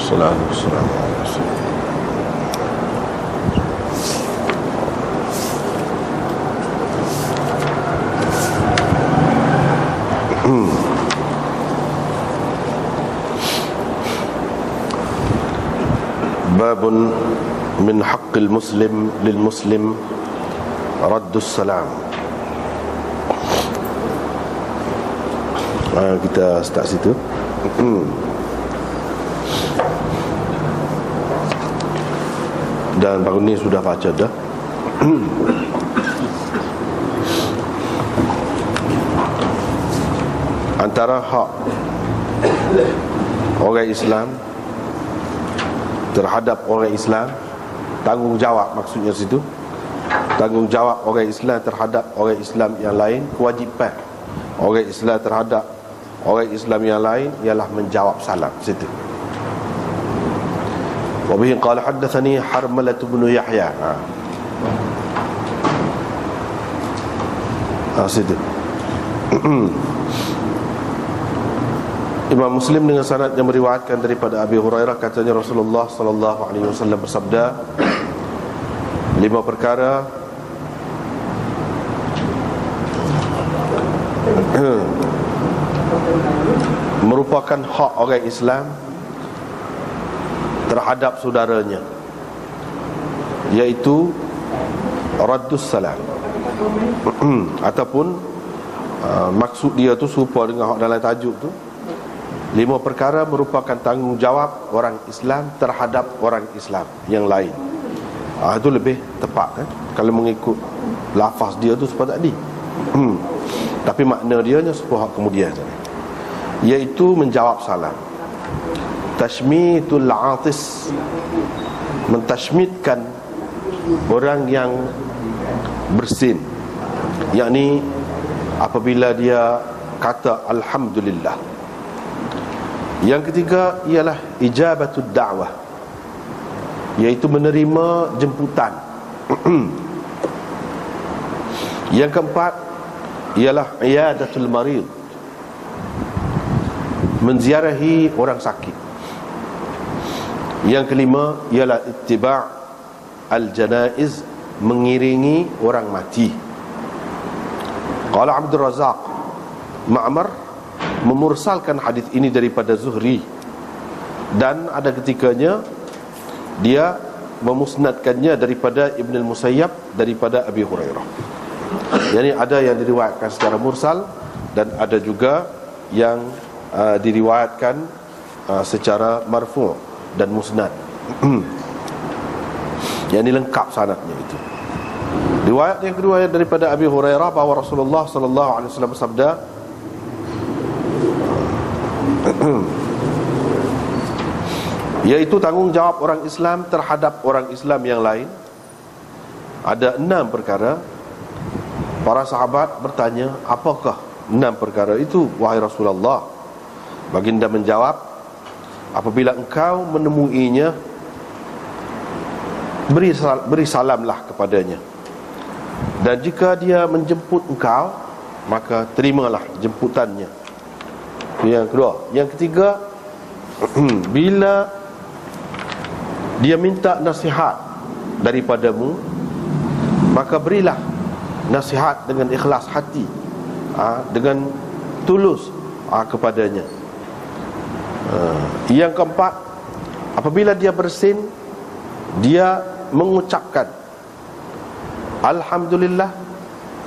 Assalamualaikum. Babun min haqqil muslim lil muslim raddus salam. Kita start situ. Dan baru ni sudah baca dah. Antara hak orang Islam terhadap orang Islam, tanggungjawab maksudnya situ, tanggungjawab orang Islam terhadap orang Islam yang lain, kewajipan orang Islam terhadap orang Islam yang lain ialah menjawab salam situ. Wa bihi qala haddatsani Harmalah bin Yahya. Situ. Imam Muslim dengan sanad yang meriwayatkan daripada Abi Hurairah, katanya Rasulullah sallallahu alaihi wasallam bersabda, 5 perkara merupakan hak orang Islam terhadap saudaranya, iaitu raddus salam. Ataupun maksud dia tu serupa dengan hak dalam tajuk tu. 5 perkara merupakan tanggungjawab orang Islam terhadap orang Islam yang lain. Itu lebih tepat kan? Kalau mengikut lafaz dia tu seperti tadi. Tapi makna dia nya sebuah kemudian, iaitu menjawab salam. Tashmitul atis, mentashmitkan orang yang bersin, yakni apabila dia kata alhamdulillah. Yang ketiga ialah ijabatud da'wah, iaitu menerima jemputan. Yang keempat ialah iyadatul marid, menziarahi orang sakit. Yang kelima ialah ittiba' al-janaiz, mengiringi orang mati. Qala Abdul Razak, Ma'mar memursalkan hadis ini daripada Zuhri, dan ada ketikanya dia memusnadkannya daripada Ibn al-Musayyab daripada Abi Hurairah. Jadi ada yang diriwayatkan secara mursal dan ada juga yang diriwayatkan secara marfu' dan musnad. Yang ini lengkap sanadnya itu. Riwayat yang kedua daripada Abi Hurairah bahawa Rasulullah sallallahu alaihi wasallam bersabda, iaitu tanggungjawab orang Islam terhadap orang Islam yang lain. Ada 6 perkara. Para sahabat bertanya, apakah 6 perkara itu, wahai Rasulullah? Baginda menjawab, apabila engkau menemuinya, beri salamlah kepadanya, dan jika dia menjemput engkau, maka terimalah jemputannya. Yang kedua. Yang ketiga, bila dia minta nasihat daripadamu, maka berilah nasihat dengan ikhlas hati, dengan tulus kepadanya. Yang keempat, apabila dia bersin, dia mengucapkan alhamdulillah,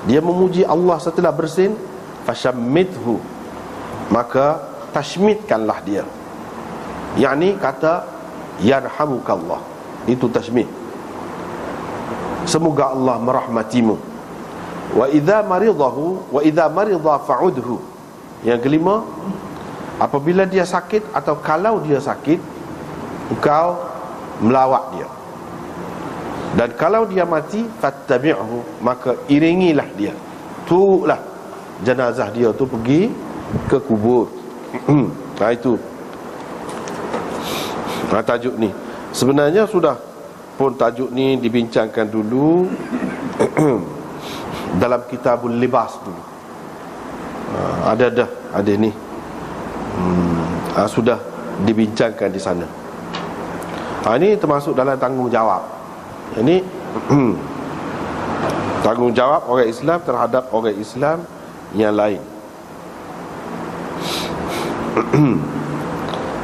dia memuji Allah setelah bersin, fashammithu, maka tashmitkanlah dia, yakni kata yarhamukallah, itu tashmit, semoga Allah merahmatimu. Wa idza marida fa'udhu. Yang kelima, apabila dia sakit atau kalau dia sakit, engkau melawat dia. Dan kalau dia mati, fattabi'hu, maka iringilah dia, turutlah jenazah dia tu pergi ke kubur. Itu tajuk ni. Sebenarnya sudah pun tajuk ni dibincangkan dulu dalam Kitabul Libas dulu. Ada ni. Sudah dibincangkan di sana. Ini termasuk dalam tanggungjawab. Ini tanggungjawab orang Islam terhadap orang Islam yang lain.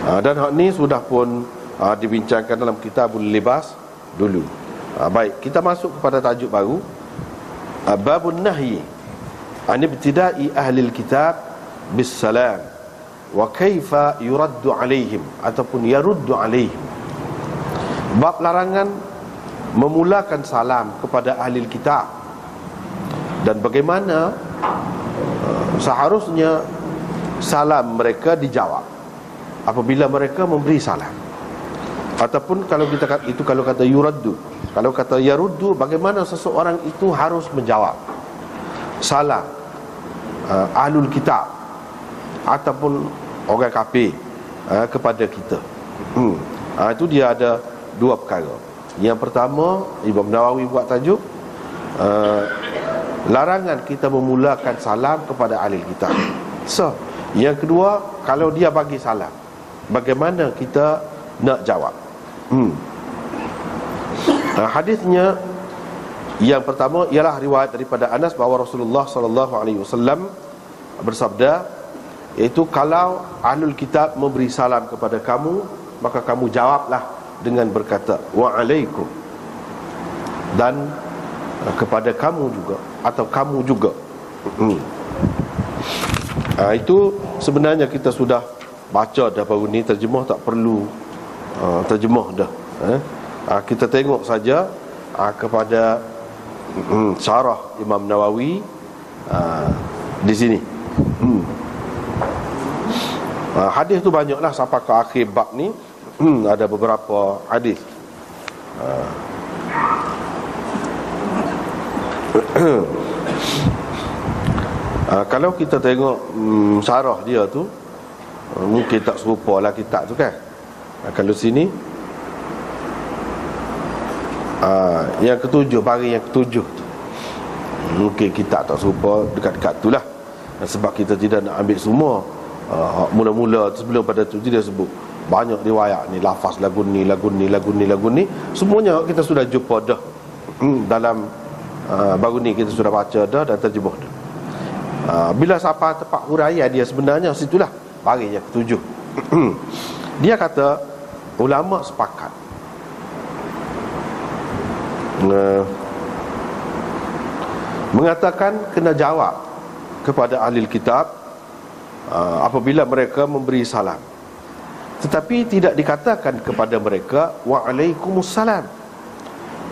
Dan hak ni sudah pun dibincangkan dalam Kitabul Libas dulu. Baik, kita masuk kepada tajuk baru, Babun Nahyi an ibtida'i ahli kitab bis salam wa kaifa yuraddu alaihim ataupun yaruddu alaihim. Bab larangan memulakan salam kepada ahli kitab dan bagaimana seharusnya salam mereka dijawab apabila mereka memberi salam. Ataupun kalau kita kata itu, kalau kata yuraddu, kalau kata yaruddu, bagaimana seseorang itu harus menjawab salam ahlul kitab ataupun orang kafir kepada kita. Itu dia ada dua perkara. Yang pertama, Imam Nawawi buat tajuk larangan kita memulakan salam kepada ahli kitab. So, yang kedua, kalau dia bagi salam, bagaimana kita nak jawab? Hadisnya yang pertama ialah riwayat daripada Anas bahawa Rasulullah SAW bersabda, iaitu kalau ahlul kitab memberi salam kepada kamu, maka kamu jawablah dengan berkata wa'alaikum, dan kepada kamu juga atau kamu juga. Itu sebenarnya kita sudah baca dah baru ni, terjemah tak perlu terjemah dah. Kita tengok saja kepada syarah Imam Nawawi di sini. Hadis tu banyaklah sampai ke akhir bab ni. Ada beberapa hadis. Kalau kita tengok syarah dia tu, mungkin tak serupa lah kitab tu kan. Kalau sini yang ketujuh, baris yang ketujuh tu, mungkin kitab tak serupa, dekat-dekat tu lah. Sebab kita tidak nak ambil semua. Mula-mula sebelum pada tu dia sebut banyak riwayat ni, lafaz lagu ni, lagu ni, lagu ni, lagu ni, semuanya kita sudah jumpa dah dalam baru ni kita sudah baca dah dan terjemah dah. Bila sampai tempat huraian dia sebenarnya situlah baris yang ketujuh. Dia kata ulama sepakat mengatakan kena jawab kepada ahli kitab apabila mereka memberi salam, tetapi tidak dikatakan kepada mereka wa'alaikumussalam,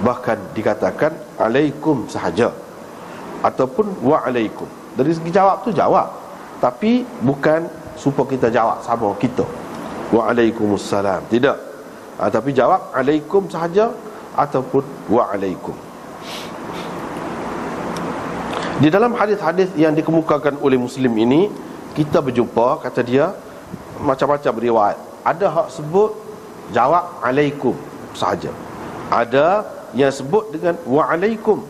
bahkan dikatakan alaikum sahaja ataupun wa'alaikum. Dari segi jawab tu jawab, tapi bukan supaya kita jawab sama kita wa'alaikumussalam, tidak. Tapi jawab alaikum sahaja ataupun wa'alaikum. Di dalam hadis-hadis yang dikemukakan oleh Muslim ini, kita berjumpa, kata dia, macam-macam riwayat. Ada hak sebut jawab alaikum sahaja, ada yang sebut dengan wa'alaikum,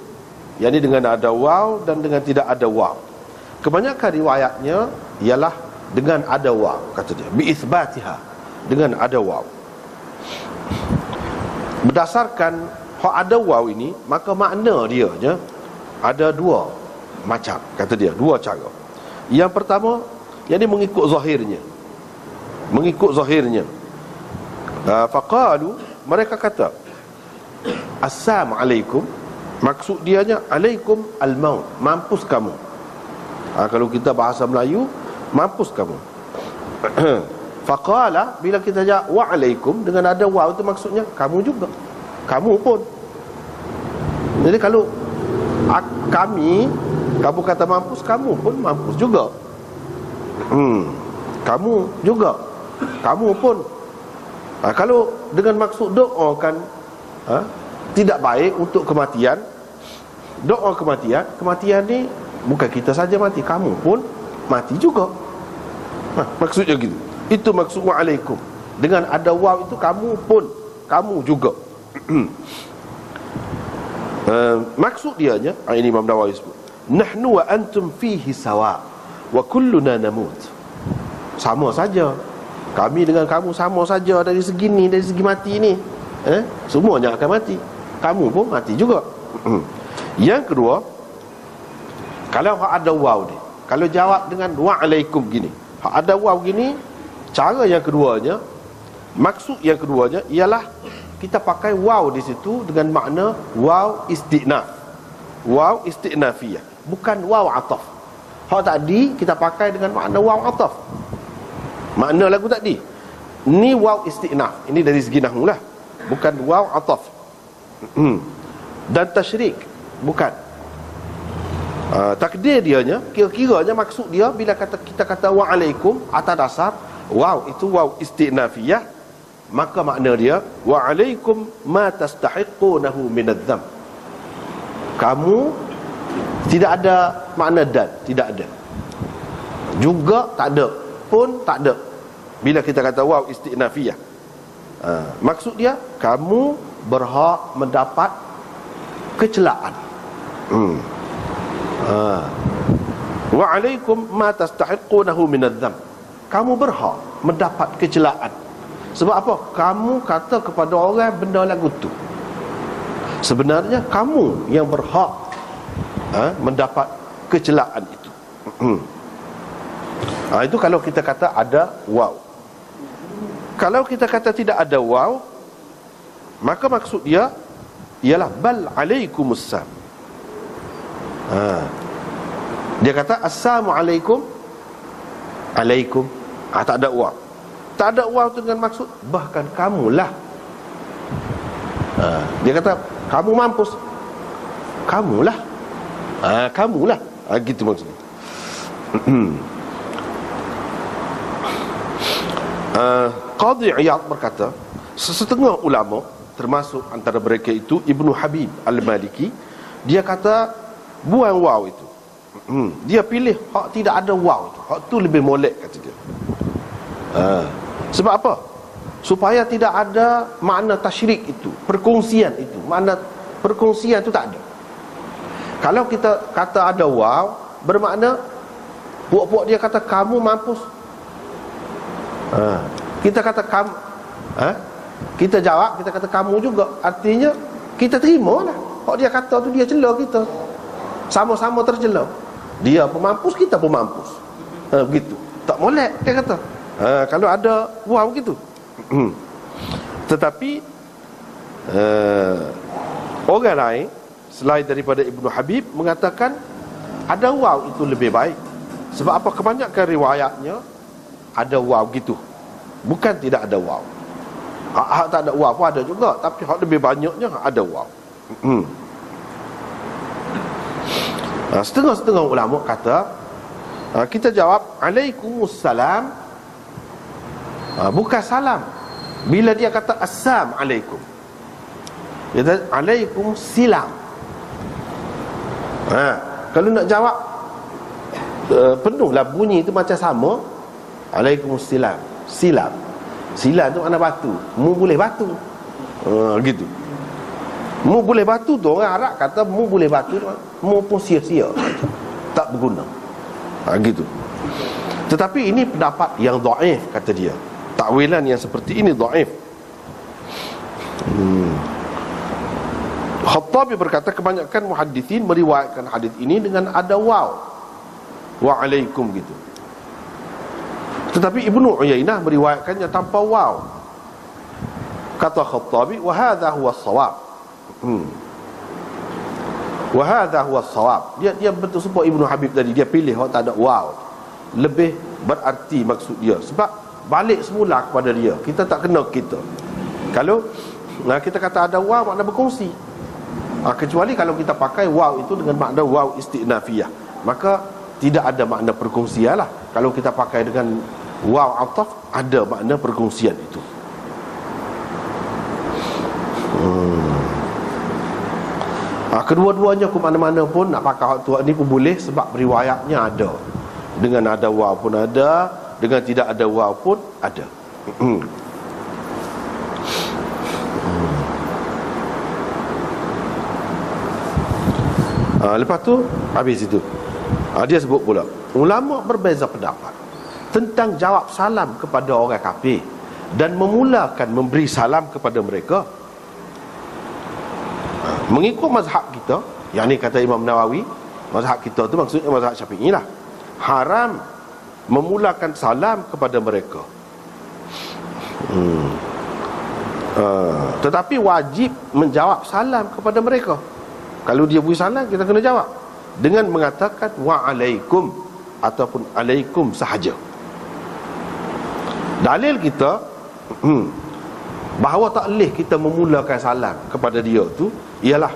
yakni dengan ada waw dan dengan tidak ada waw. Kebanyakan riwayatnya ialah dengan ada waw, kata dia, bi'ithbatiha, dengan ada waw. Berdasarkan hak ada waw ini, maka makna dia ada dua macam, kata dia, dua cara. Yang pertama, yakni mengikut zahirnya, mengikut zahirnya. Faqalu, mereka kata assalamualaikum, maksud dianya alaikum al-maut, mampus kamu. Kalau kita bahasa Melayu, mampus kamu. Faqala, bila kita jawab wa'alaikum dengan ada waw, itu maksudnya kamu juga, kamu pun. Jadi kalau kami, kamu kata mampus, kamu pun mampus juga. Kamu juga, kamu pun. Kalau dengan maksud doa kan tidak baik untuk kematian, doa kematian, kematian ni bukan kita saja mati, kamu pun mati juga. Maksudnya gitu. Itu maksud wa'alaikum. Dengan ada waw itu kamu pun, kamu juga. Maksud dianya, ini Imam Nawawi sebut, nahnu wa antum fihi sawa wa kulluna namut. Sama saja, kami dengan kamu sama saja dari segi ni, dari segi mati ni. Semuanya akan mati. Kamu pun mati juga. Yang kedua, kalau ada waw ni, kalau jawab dengan wa'alaikum gini, ada waw gini, cara yang keduanya, maksud yang keduanya ialah kita pakai waw di situ dengan makna waw istinaf, waw istinafiyah, bukan waw ataf. Hak tadi kita pakai dengan makna waw ataf, makna lagu tadi. Ni waw istinaf, ini dari segi nahwu lah, bukan waw ataf. Dan tasyrik, bukan. Takdir dianya, kira-kiranya maksud dia bila kita kata wa'alaikum atas dasar waw itu waw istinafiyah, maka makna dia wa'alaikum ma tastahiqunahu minadz-dzam. Kamu tidak ada makna dan, tidak ada. Juga tak ada, pun tak ada. Bila kita kata waw istinafiyah, maksud dia kamu berhak mendapat kecelaan. Wa'alaikum ma tastahiqunahu minadz-dzam. Kamu berhak mendapat kecelaan. Sebab apa? Kamu kata kepada orang benda lagu tu. Sebenarnya kamu yang berhak mendapat kecelaan itu. Itu kalau kita kata ada waw. Kalau kita kata tidak ada waw, maka maksud dia ialah bal alaikumussalam. Dia kata assalamualaikum, alaikum. Tak ada waw. Tak ada waw dengan maksud bahkan kamulah. Dia kata kamu mampus, kamulah. Kamulah. Gitu maksudnya. Qadhi Iyad berkata, setengah ulama termasuk antara mereka itu Ibnu Habib Al-Maliki, dia kata buang waw itu. Dia pilih hak tidak ada waw itu. Hak tu lebih molek, kata dia. Sebab apa? Supaya tidak ada makna tasyrik itu, perkongsian itu. Makna perkongsian itu tak ada. Kalau kita kata ada waw, bermakna puak-puak dia kata kamu mampus. Kita kata kamu, kita jawab, kita kata kamu juga. Artinya kita terima lah. Kalau dia kata tu dia cela kita, sama-sama tercela. Dia pun mampus, kita pun mampus. Begitu. Tak molek dia kata. Kalau ada waw gitu. Tetapi orang lain selain daripada Ibnu Habib mengatakan ada waw itu lebih baik. Sebab apa? Kebanyakan riwayatnya ada waw gitu, bukan tidak ada waw. Hak tak ada waw pun ada juga, tapi hak lebih banyaknya ada waw. Setengah-setengah ulama kata kita jawab alaikumussalam, bukan salam. Bila dia kata assalamualaikum, dia kata alaikum silam. Kalau nak jawab penuhlah bunyi itu macam sama. Alaikumussalam, silam. Silam tu makna batu. Mu boleh batu. Gitu. Mu boleh batu tu orang Arab kata mu boleh batu, mu pun sia-sia, tak berguna. Gitu. Tetapi ini pendapat yang dhaif, kata dia. Takwilan yang seperti ini dhaif. Khattabi berkata kebanyakan muhaddithin meriwayatkan hadis ini dengan ada waw, wa'alaikum gitu. Tetapi Ibnu Uyainah meriwayatkannya tanpa waw. Kata Khattabi, wa hadha huwa as-shawab. Wa hadha huwa as-shawab. Dia betul sebab Ibnu Habib tadi dia pilih tak ada waw, lebih berarti maksud dia. Sebab balik semula kepada dia, kita tak kena kita. Kalau kita kata ada waw, makna berkongsi. Kecuali kalau kita pakai waw itu dengan makna waw istinafiyah, maka tidak ada makna perkongsian lah. Kalau kita pakai dengan waw ataf, ada makna perkongsian itu. Kedua-duanya ke mana-mana pun nak pakai hak tu ni pun boleh, sebab riwayatnya ada. Dengan ada waw pun ada, dengan tidak ada waw pun ada. Lepas tu habis itu. Dia sebut pula, ulama berbeza pendapat tentang jawab salam kepada orang kafir dan memulakan memberi salam kepada mereka. Mengikut mazhab kita, yang ni kata Imam Nawawi, mazhab kita tu maksudnya mazhab Syafi'i lah, haram memulakan salam kepada mereka. Tetapi wajib menjawab salam kepada mereka. Kalau dia beri salam, kita kena jawab dengan mengatakan wa'alaikum ataupun alaikum sahaja. Dalil kita bahawa tak boleh kita memulakan salam kepada dia tu ialah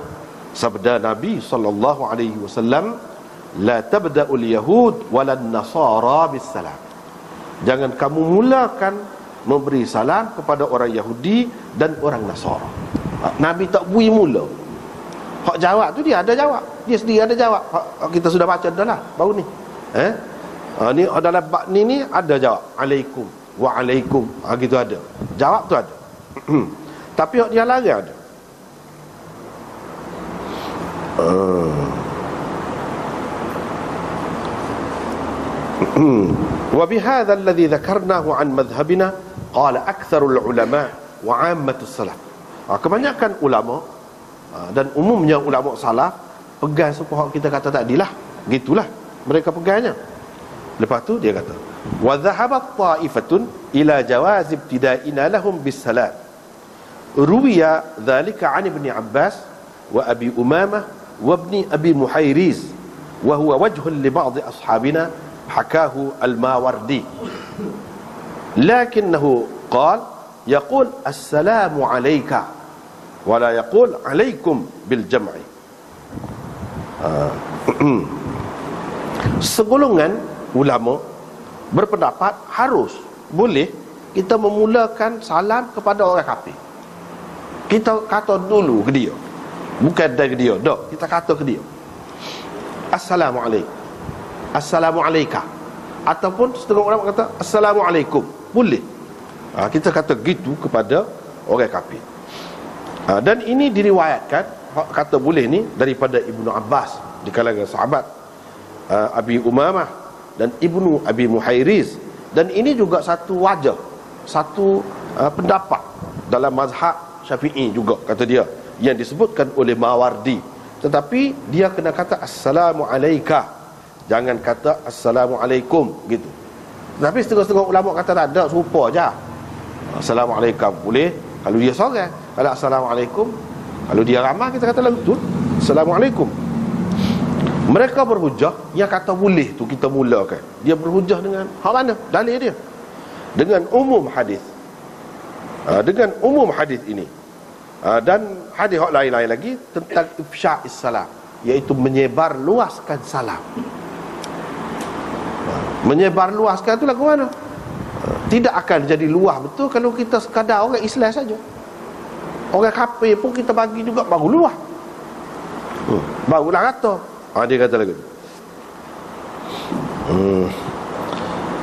sabda Nabi sallallahu alaihi wasallam, la tabda'ul yahud walan nasara bis salam. Jangan kamu mulakan memberi salam kepada orang Yahudi dan orang Nasara. Nabi tak beri mula. Hak jawab tu dia ada jawab, dia sendiri ada jawab. Hak kita sudah baca dah lah baru ni. Ni dalam bab ni ada jawab alaikum wa alaikum, gitu ada. Jawab tu ada. Tapi hak dia larang ada. Wa bihadha alladhi dhakarnahu an madhhabina qala aktsarul ulama wa 'ammatus salaf. Kebanyakan ulama dan umumnya ulama salaf pegang apa kita kata tadilah, gitulah mereka pegangnya. Lepas tu dia kata wa dhahabat ta'ifatun ila jawaz ibtida'ina lahum bis salam. Ruwiya dhalika 'an ibn Abbas wa Abi Umamah wa ibn Abi Muhayriz wa huwa wajhun li ba'd ashabina hakahu al-Mawardi, lakinnahu qala yaqul assalamu alayka wa la yaqul alaykum bil jam'i. Segolongan ulama berpendapat harus boleh kita memulakan salam kepada orang kafir. Kita kata dulu ke dia, bukan dari dia, dak, kita kata ke dia assalamualaikum, assalamualaikum, ataupun setengah orang kata assalamualaikum, boleh. Kita kata gitu kepada orang kafir. Dan ini diriwayatkan, kata boleh ni daripada Ibnu Abbas di kalangan sahabat, Abi Umamah dan Ibnu Abi Muhayriz. Dan ini juga satu wajah, satu pendapat dalam mazhab Syafi'i juga, kata dia, yang disebutkan oleh Mawardi. Tetapi dia kena kata assalamu alayka, jangan kata assalamualaikum gitu. Tapi setengah-setengah ulama kata tak ada, serupa je. Assalamualaikum boleh kalau dia seorang, kalau assalamualaikum kalau dia ramai kita kata lagu tu assalamualaikum. Mereka berhujah yang kata boleh tu kita mulakan. Dia berhujah dengan hak mana? Dalil dia dengan umum hadis. Dengan umum hadis ini. Dan hadis hak lain-lain lagi tentang ifsya'is salam, iaitu menyebar luaskan salam. Menyebar luaskan tu lagu mana? Tidak akan jadi luas betul kalau kita sekadar orang Islam saja. Orang kafir pun kita bagi juga baru luas. Barulah kata. Dia kata lagi.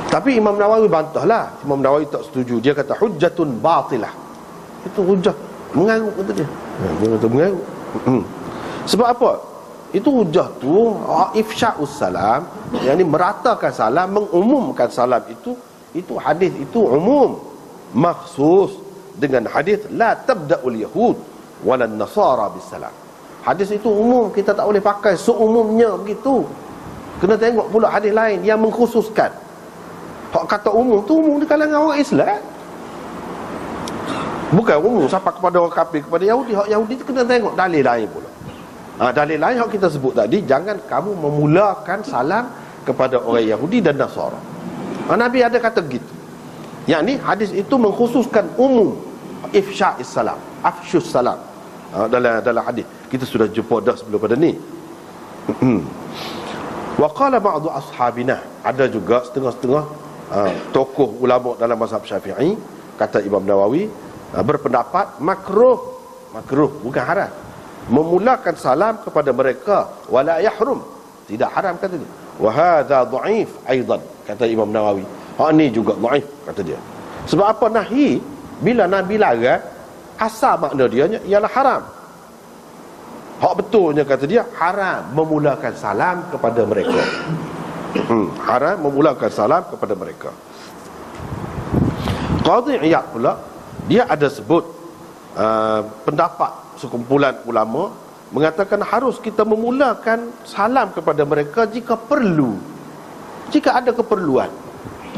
Tapi Imam Nawawi bantahlah. Imam Nawawi tak setuju. Dia kata hujjatun batilah. Itu hujjah mengarut, kata dia. Dia kata mengarut. Sebab apa? Itu hujjah tu ifsya'us salam, yang ni meratakan salam, mengumumkan salam itu hadis itu umum, makhsus dengan hadis la tabda'ul yahud walan nasara bisalam. Hadis itu umum, kita tak boleh pakai seumumnya begitu. Kena tengok pula hadis lain yang mengkhususkan. Hak kata umum tu umum di kalangan orang Islam, bukan umum sampai kepada orang kafir, kepada Yahudi. Hak Yahudi tu kena tengok dalil lain pula. Dalil lain yang kita sebut tadi, jangan kamu memulakan salam kepada orang Yahudi dan Nasara. Nabi ada kata gitu. Yang ni hadis itu mengkhususkan umum ifsya'is salam, afsyus salam. Dalam hadis kita sudah jumpa dah sebelum pada ni. Wa qala ba'du ashabina, ada juga setengah-setengah tokoh ulama dalam mazhab Syafi'i, kata Imam Nawawi, berpendapat makruh bukan haram memulakan salam kepada mereka, wala yahrum, tidak haram, kata dia. Wa hadza dhaif aidan, kata Imam Nawawi. Ni juga dhaif, kata dia. Sebab apa? Nahi, bila Nabi larang, asal makna dia ialah haram. Hak betulnya, kata dia, haram memulakan salam kepada mereka. Haram memulakan salam kepada mereka. Qadhi Iyad pula, dia ada sebut pendapat sekumpulan ulama mengatakan harus kita memulakan salam kepada mereka jika perlu, jika ada keperluan,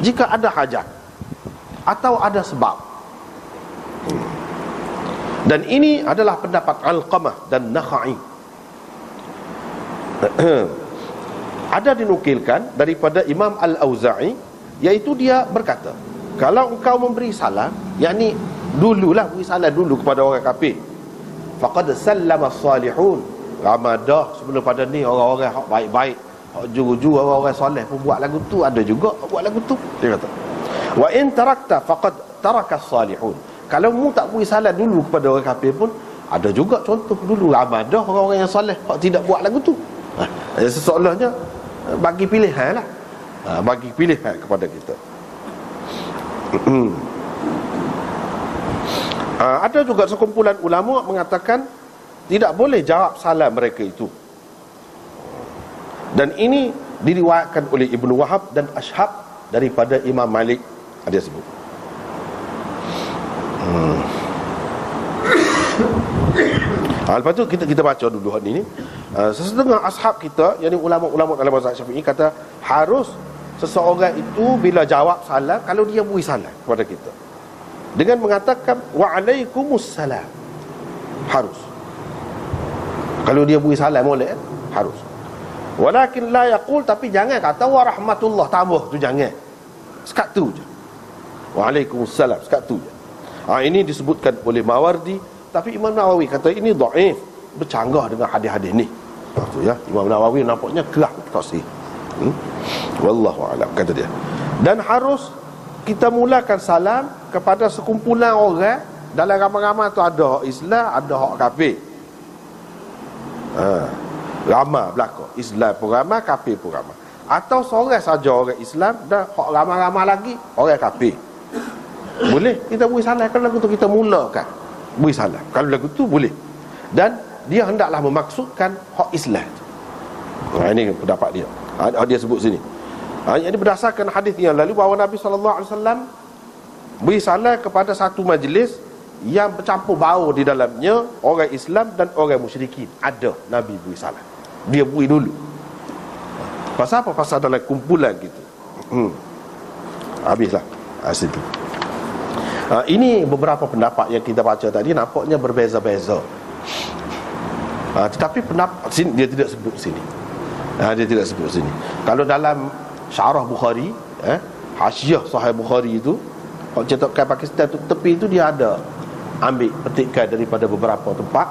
jika ada hajat atau ada sebab. Dan ini adalah pendapat Alqamah dan Nakhai. Ada dinukilkan daripada Imam Al-Auza'i, iaitu dia berkata, kalau engkau memberi salam, yakni dululah beri salam dulu kepada orang kafir, faqad sallama as-salihun, ramadah sebelum pada ni orang-orang hak baik-baik, hak juru-juru, orang-orang soleh pun buat lagu tu, ada juga buat lagu tu, dia kata. Wa in tarakta faqad taraka as-salihun, kalau mu tak beri salam dulu kepada orang kafir pun, ada juga contoh dulu ramadah orang-orang yang soleh hak tidak buat lagu tu. Seolah-olahnya bagi pilihan lah, bagi pilihan kepada kita. Ada juga sekumpulan ulama mengatakan tidak boleh jawab salam mereka itu, dan ini diriwayatkan oleh Ibnu Wahab dan Ashhab daripada Imam Malik, dia sebut. Lepas tu kita baca dulu hadis ni. Sesetengah ashab kita, yakni ulama-ulama dalam mazhab Syafi'i, kata harus seseorang itu bila jawab salam, kalau dia beri salam kepada kita dengan mengatakan wa'alaikumussalam, harus. Kalau dia beri salam boleh, harus. Walakin la yaqul, tapi jangan kata wa rahmatullah tambah tu, jangan. Sekat tu je. Wa'alaikumussalam, sekat tu je. Ini disebutkan oleh Mawardi, tapi Imam Nawawi kata ini dhaif, bercanggah dengan hadis-hadis ni. Tu ya, Imam Nawawi nampaknya kerah tafsir. Wallahu a'lam, kata dia. Dan harus kita mulakan salam kepada sekumpulan orang. Dalam ramai-ramai tu ada hak Islam, ada hak kafir. Ramai belaka, Islam pun ramai, kafir pun ramai. Atau seorang saja orang Islam dan hak ramai-ramai lagi orang kafir. Boleh kita beri salam. Kalau lagu tu kita mulakan beri salam, kalau lagu tu boleh. Dan dia hendaklah memaksudkan hak Islam. Ini pendapat dia. Dia sebut sini. Ini berdasarkan hadis yang lalu bahawa Nabi SAW beri salam kepada satu majlis yang bercampur baur di dalamnya orang Islam dan orang musyrikin. Ada Nabi beri salam, dia beri dulu. Pasal apa? Pasal dalam kumpulan gitu. Habislah situ. Ini beberapa pendapat yang kita baca tadi, nampaknya berbeza-beza. Tetapi pendapat sini dia tidak sebut sini. Dia tidak sebut sini. Kalau dalam Syarah Bukhari, Hasyiah Sahih Bukhari itu, cetakan Pakistan tu tepi itu, dia ada ambil petikan daripada beberapa tempat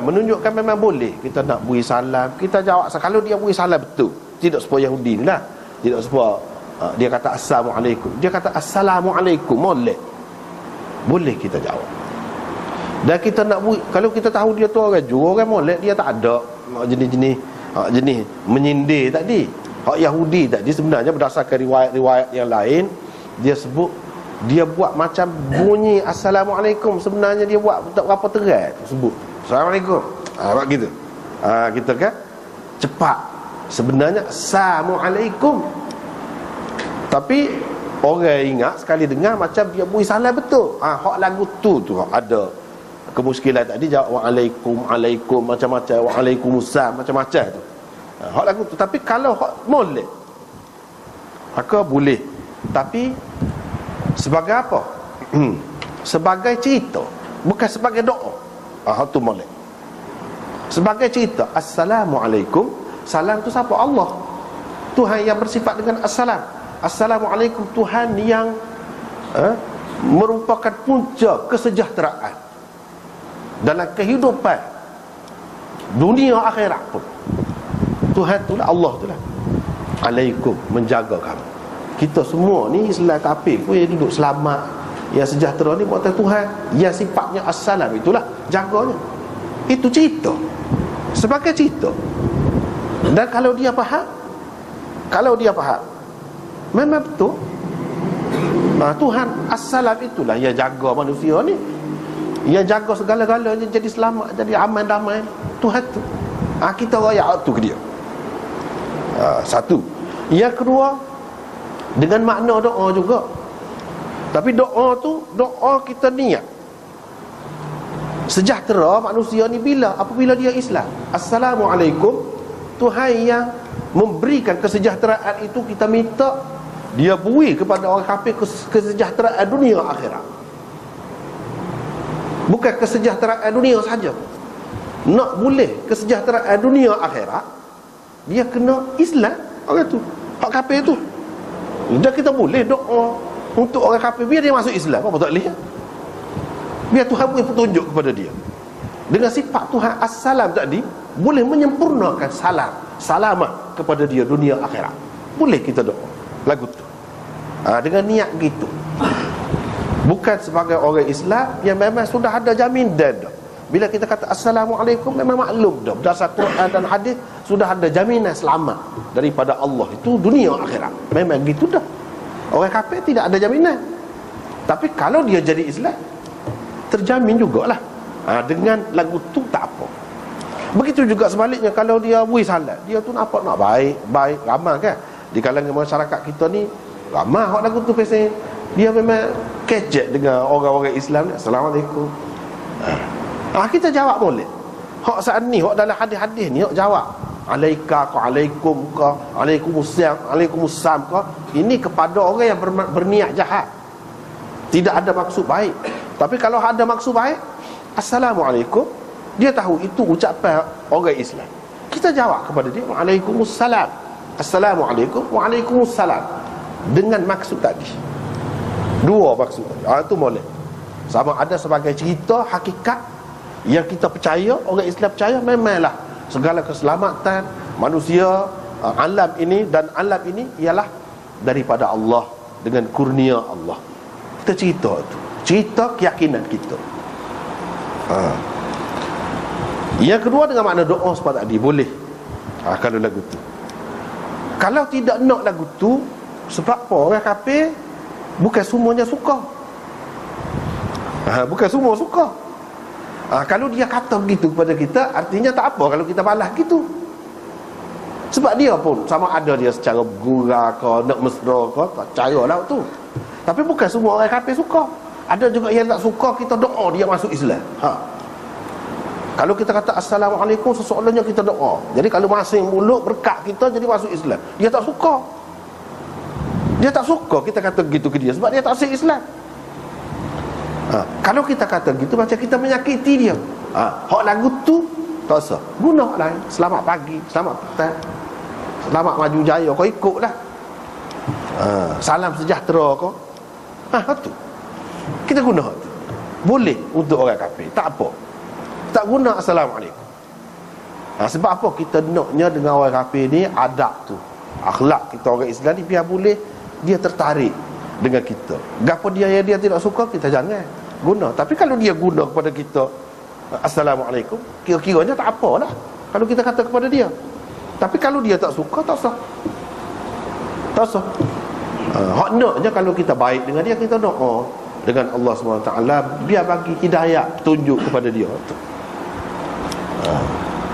menunjukkan memang boleh kita nak beri salam, kita jawab. Kalau dia beri salam betul, tidak serupa Yahudi lah, tidak serupa dia kata assalamualaikum, dia kata assalamualaikum, boleh kita jawab. Dan kita nak beri, kalau kita tahu dia tu orang jujur, orang molek, dia tak ada jenis menyindir tadi. Hak Yahudi tadi sebenarnya berdasarkan riwayat-riwayat yang lain, dia sebut, dia buat macam bunyi assalamualaikum, sebenarnya dia buat tak berapa terang, sebut assalamualaikum, buat gitu. Kita kan cepat, sebenarnya assalamualaikum. Tapi orang ingat sekali dengar macam dia beri salam betul. Hak lagu tu ada kemuskilan tadi, jawab waalaikum macam-macam, waalaikumsalam macam-macam tu. Hak lagu tu. Tapi kalau hak molek, maka boleh. Tapi sebagai apa? Sebagai cerita, bukan sebagai doa. Hak tu molek. Sebagai cerita, assalamualaikum. Salam tu siapa? Allah, Tuhan yang bersifat dengan assalam. Assalamualaikum, Tuhan yang merupakan punca kesejahteraan dalam kehidupan dunia akhirat pun. Tuhan tu lah, Allah tu lah. Alaikum, menjaga kamu. Kita semua ni Islam kafir pun yang duduk selamat, yang sejahtera ni buatan Tuhan yang sifatnya assalam, itulah jaganya. Itu cerita, sebagai cerita. Dan kalau dia faham, memang betul, Tuhan assalam itulah yang jaga manusia ni, yang jaga segala-galanya jadi selamat, jadi aman damai. Tuhan tu. Kita royak tu ke dia. Satu. Yang kedua, dengan makna doa juga. Tapi doa tu, doa kita niat. Sejahtera manusia ni apabila dia Islam. Assalamualaikum. Tuhan yang memberikan kesejahteraan itu, kita minta dia beri kepada orang kafir kesejahteraan dunia akhirat. Bukan kesejahteraan dunia saja. Nak boleh kesejahteraan dunia akhirat, dia kena Islam orang tu, hak kafir tu. Dan kita boleh doa untuk orang kafir biar dia masuk Islam, apa tak boleh? Biar Tuhan beri petunjuk kepada dia. Dengan sifat Tuhan As-Salam tadi, boleh menyempurnakan selamat kepada dia dunia akhirat. Boleh kita doa lagu tu, dengan niat gitu. Bukan sebagai orang Islam yang memang sudah ada jaminan dah. Bila kita kata Assalamualaikum, memang maklum dah, berdasar Quran dan hadis sudah ada jaminan selamat daripada Allah itu dunia akhirat. Memang gitu dah. Orang kafir tidak ada jaminan. Tapi kalau dia jadi Islam, terjamin jugalah. Dengan lagu tu tak apa. Begitu juga sebaliknya, kalau dia beri salat, dia tu nampak nak baik ramai kan. Di kalangan masyarakat kita ni ramai hak lagu tu pasal dia memang kecek dengan orang-orang Islam ni. Assalamualaikum. Kita jawab boleh. Hak saat ni, hak dalam hadis-hadis ni, hak jawab alaika ka alaikum ka alaikumussalam ka, ini kepada orang yang berniat jahat, tidak ada maksud baik. Tapi kalau ada maksud baik, Assalamualaikum, dia tahu itu ucapan orang Islam, kita jawab kepada dia Waalaikumsalam. Assalamualaikum, Waalaikumsalam, dengan maksud tadi, dua maksud tadi. Itu boleh. Sama ada sebagai cerita hakikat yang kita percaya, orang Islam percaya, memanglah segala keselamatan manusia, alam ini dan alam ini ialah daripada Allah, dengan kurnia Allah. Kita cerita tu, cerita keyakinan kita. Yang kedua dengan makna doa seperti tadi, boleh. Kalau lagu tu. Kalau tidak nak lagu tu, sebab apa? Orang kafir bukan semuanya suka. Bukan semua suka. Kalau dia kata begitu kepada kita, artinya tak apa kalau kita balas gitu. Sebab dia pun sama ada dia secara gurau ke, nak mesra ke, tak percayalah tu. Tapi bukan semua orang kafir suka. Ada juga yang tak suka kita doa dia masuk Islam. Kalau kita kata Assalamualaikum, sesoalnya kita doa. Jadi kalau masing mulut berkat kita jadi masuk Islam, dia tak suka. Dia tak suka kita kata gitu ke dia, sebab dia tak masuk Islam. Kalau kita kata gitu, macam kita menyakiti dia. Hak lagu tu tak usah guna hak lain. Selamat pagi, selamat petang, selamat maju jaya, kau ikutlah. Salam sejahtera kau. Tu kita guna hak tu. Boleh untuk orang kafir, tak apa. Tak guna Assalamualaikum. Sebab apa? Kita naknya dengan orang kafir ni adab tu, akhlak kita orang Islam ni biar boleh dia tertarik dengan kita. Gapo dia yang dia tidak suka, kita jangan guna. Tapi kalau dia guna kepada kita Assalamualaikum, kira-kiranya tak apalah kalau kita kata kepada dia. Tapi kalau dia tak suka, tak sah. Tak sah. Hak naknya kalau kita baik dengan dia, kita doa dengan Allah SWT biar bagi hidayah, tunjuk kepada dia.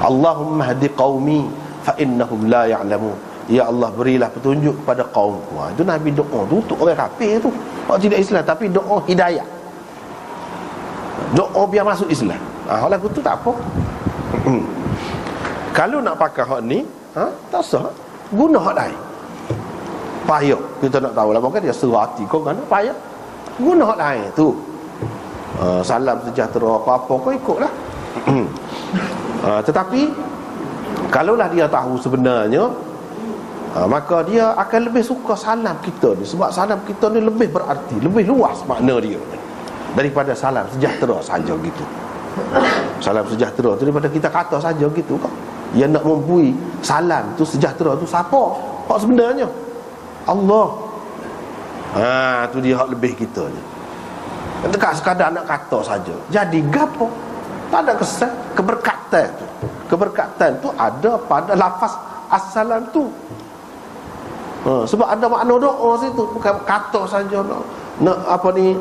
Allahumma hadi qaumi fa innahum la ya'lamun. Ya Allah, berilah petunjuk kepada kaumku. Itu Nabi doa tu untuk orang kafir tu, orang tidak Islam, tapi doa hidayah, doa biar masuk Islam. Hak lagu tu tak apa. Kalau nak pakai hak ni, tak sah, guna hak lain. Payah kita nak tahu lah, mungkin dia serah hati kau kan, payah guna hak lain tu. Salam sejahtera apa-apa kau ikutlah. Tetapi kalaulah dia tahu sebenarnya, maka dia akan lebih suka salam kita ni, sebab salam kita ni lebih berarti, lebih luas makna dia daripada salam sejahtera saja gitu. Salam sejahtera tu daripada kita kata saja gitu kan. Yang nak memberi salam tu sejahtera tu siapa? Hak sebenarnya Allah. Tu dia hak lebih kita ni. Dekat sekadar nak kata saja. Jadi gapo? Tak ada kesan keberkatan tu. Keberkatan tu ada pada lafaz assalam tu. Sebab ada makna doa situ, bukan kata saja nak apa ni,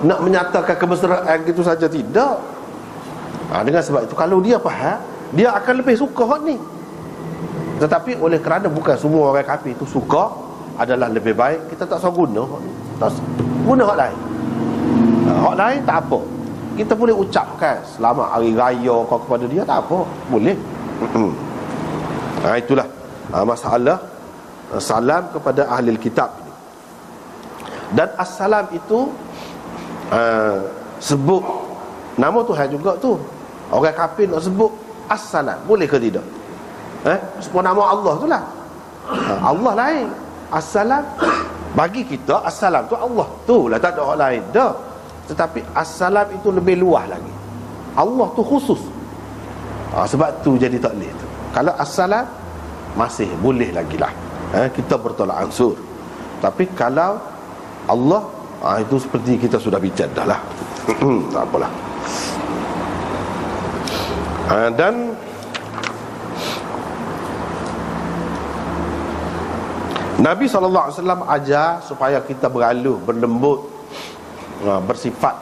nak menyatakan kemesraan gitu saja, tidak. Dengan sebab itu kalau dia faham, dia akan lebih suka hak ni. Tetapi oleh kerana bukan semua orang kafir itu suka, adalah lebih baik kita tak usah guna hak ni. Tak usah guna hak lain. Hak lain tak apa. kita boleh ucapkan selamat hari raya kau kepada dia, tak apa, boleh. Itulah masalah salam kepada ahli kitab ini. Dan assalam itu sebut nama Tuhan juga tu. Orang kafir nak sebut assalam, boleh ke tidak? Sebut nama Allah tu lah. Allah lain, assalam. Bagi kita assalam tu Allah tu lah, tak ada orang lain dah. Tetapi assalam itu lebih luas lagi. Allah tu khusus. Sebab tu jadi tak boleh tu. Kalau assalam masih boleh lagi lah, kita bertolak ansur. Tapi kalau Allah, itu seperti kita sudah bincang dah lah. Tak apalah. Dan Nabi SAW ajar supaya kita beralih, berlembut, bersifat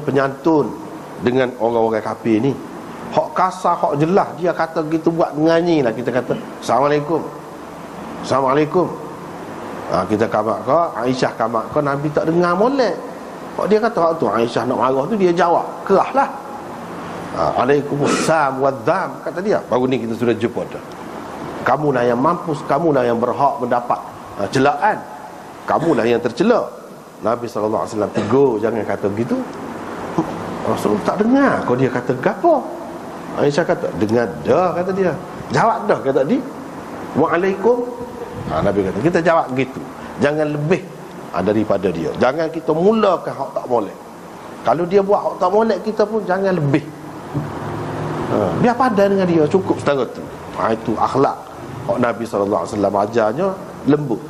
penyantun dengan orang-orang kafir ni. Hak kasar, hak jelas dia kata gitu, buat menyanyi lah. Kita kata Assalamualaikum, Assalamualaikum. Kita kamak ke, Aisyah kamak ke, Nabi tak dengar molek. Hak dia kata hak tu, Aisyah nak marah tu, dia jawab kerah lah. Alaikumussalam wadzam, kata dia. Baru ni kita sudah jumpa dah. Kamu lah yang mampus, kamu lah yang berhak mendapat celaan, kamu lah yang tercela. Nabi SAW tegur, jangan kata begitu. Rasul tak dengar kau dia kata gapo. Aisyah kata dengar dah, kata dia. Jawab dah, kata dia. Waalaikum. Nabi kata kita jawab gitu, jangan lebih daripada dia. Jangan kita mulakan hak tak molek. Kalau dia buat hak tak molek, kita pun jangan lebih. Biar padan dengan dia, cukup setara tu. Itu akhlak hak Nabi SAW ajarnya lembut.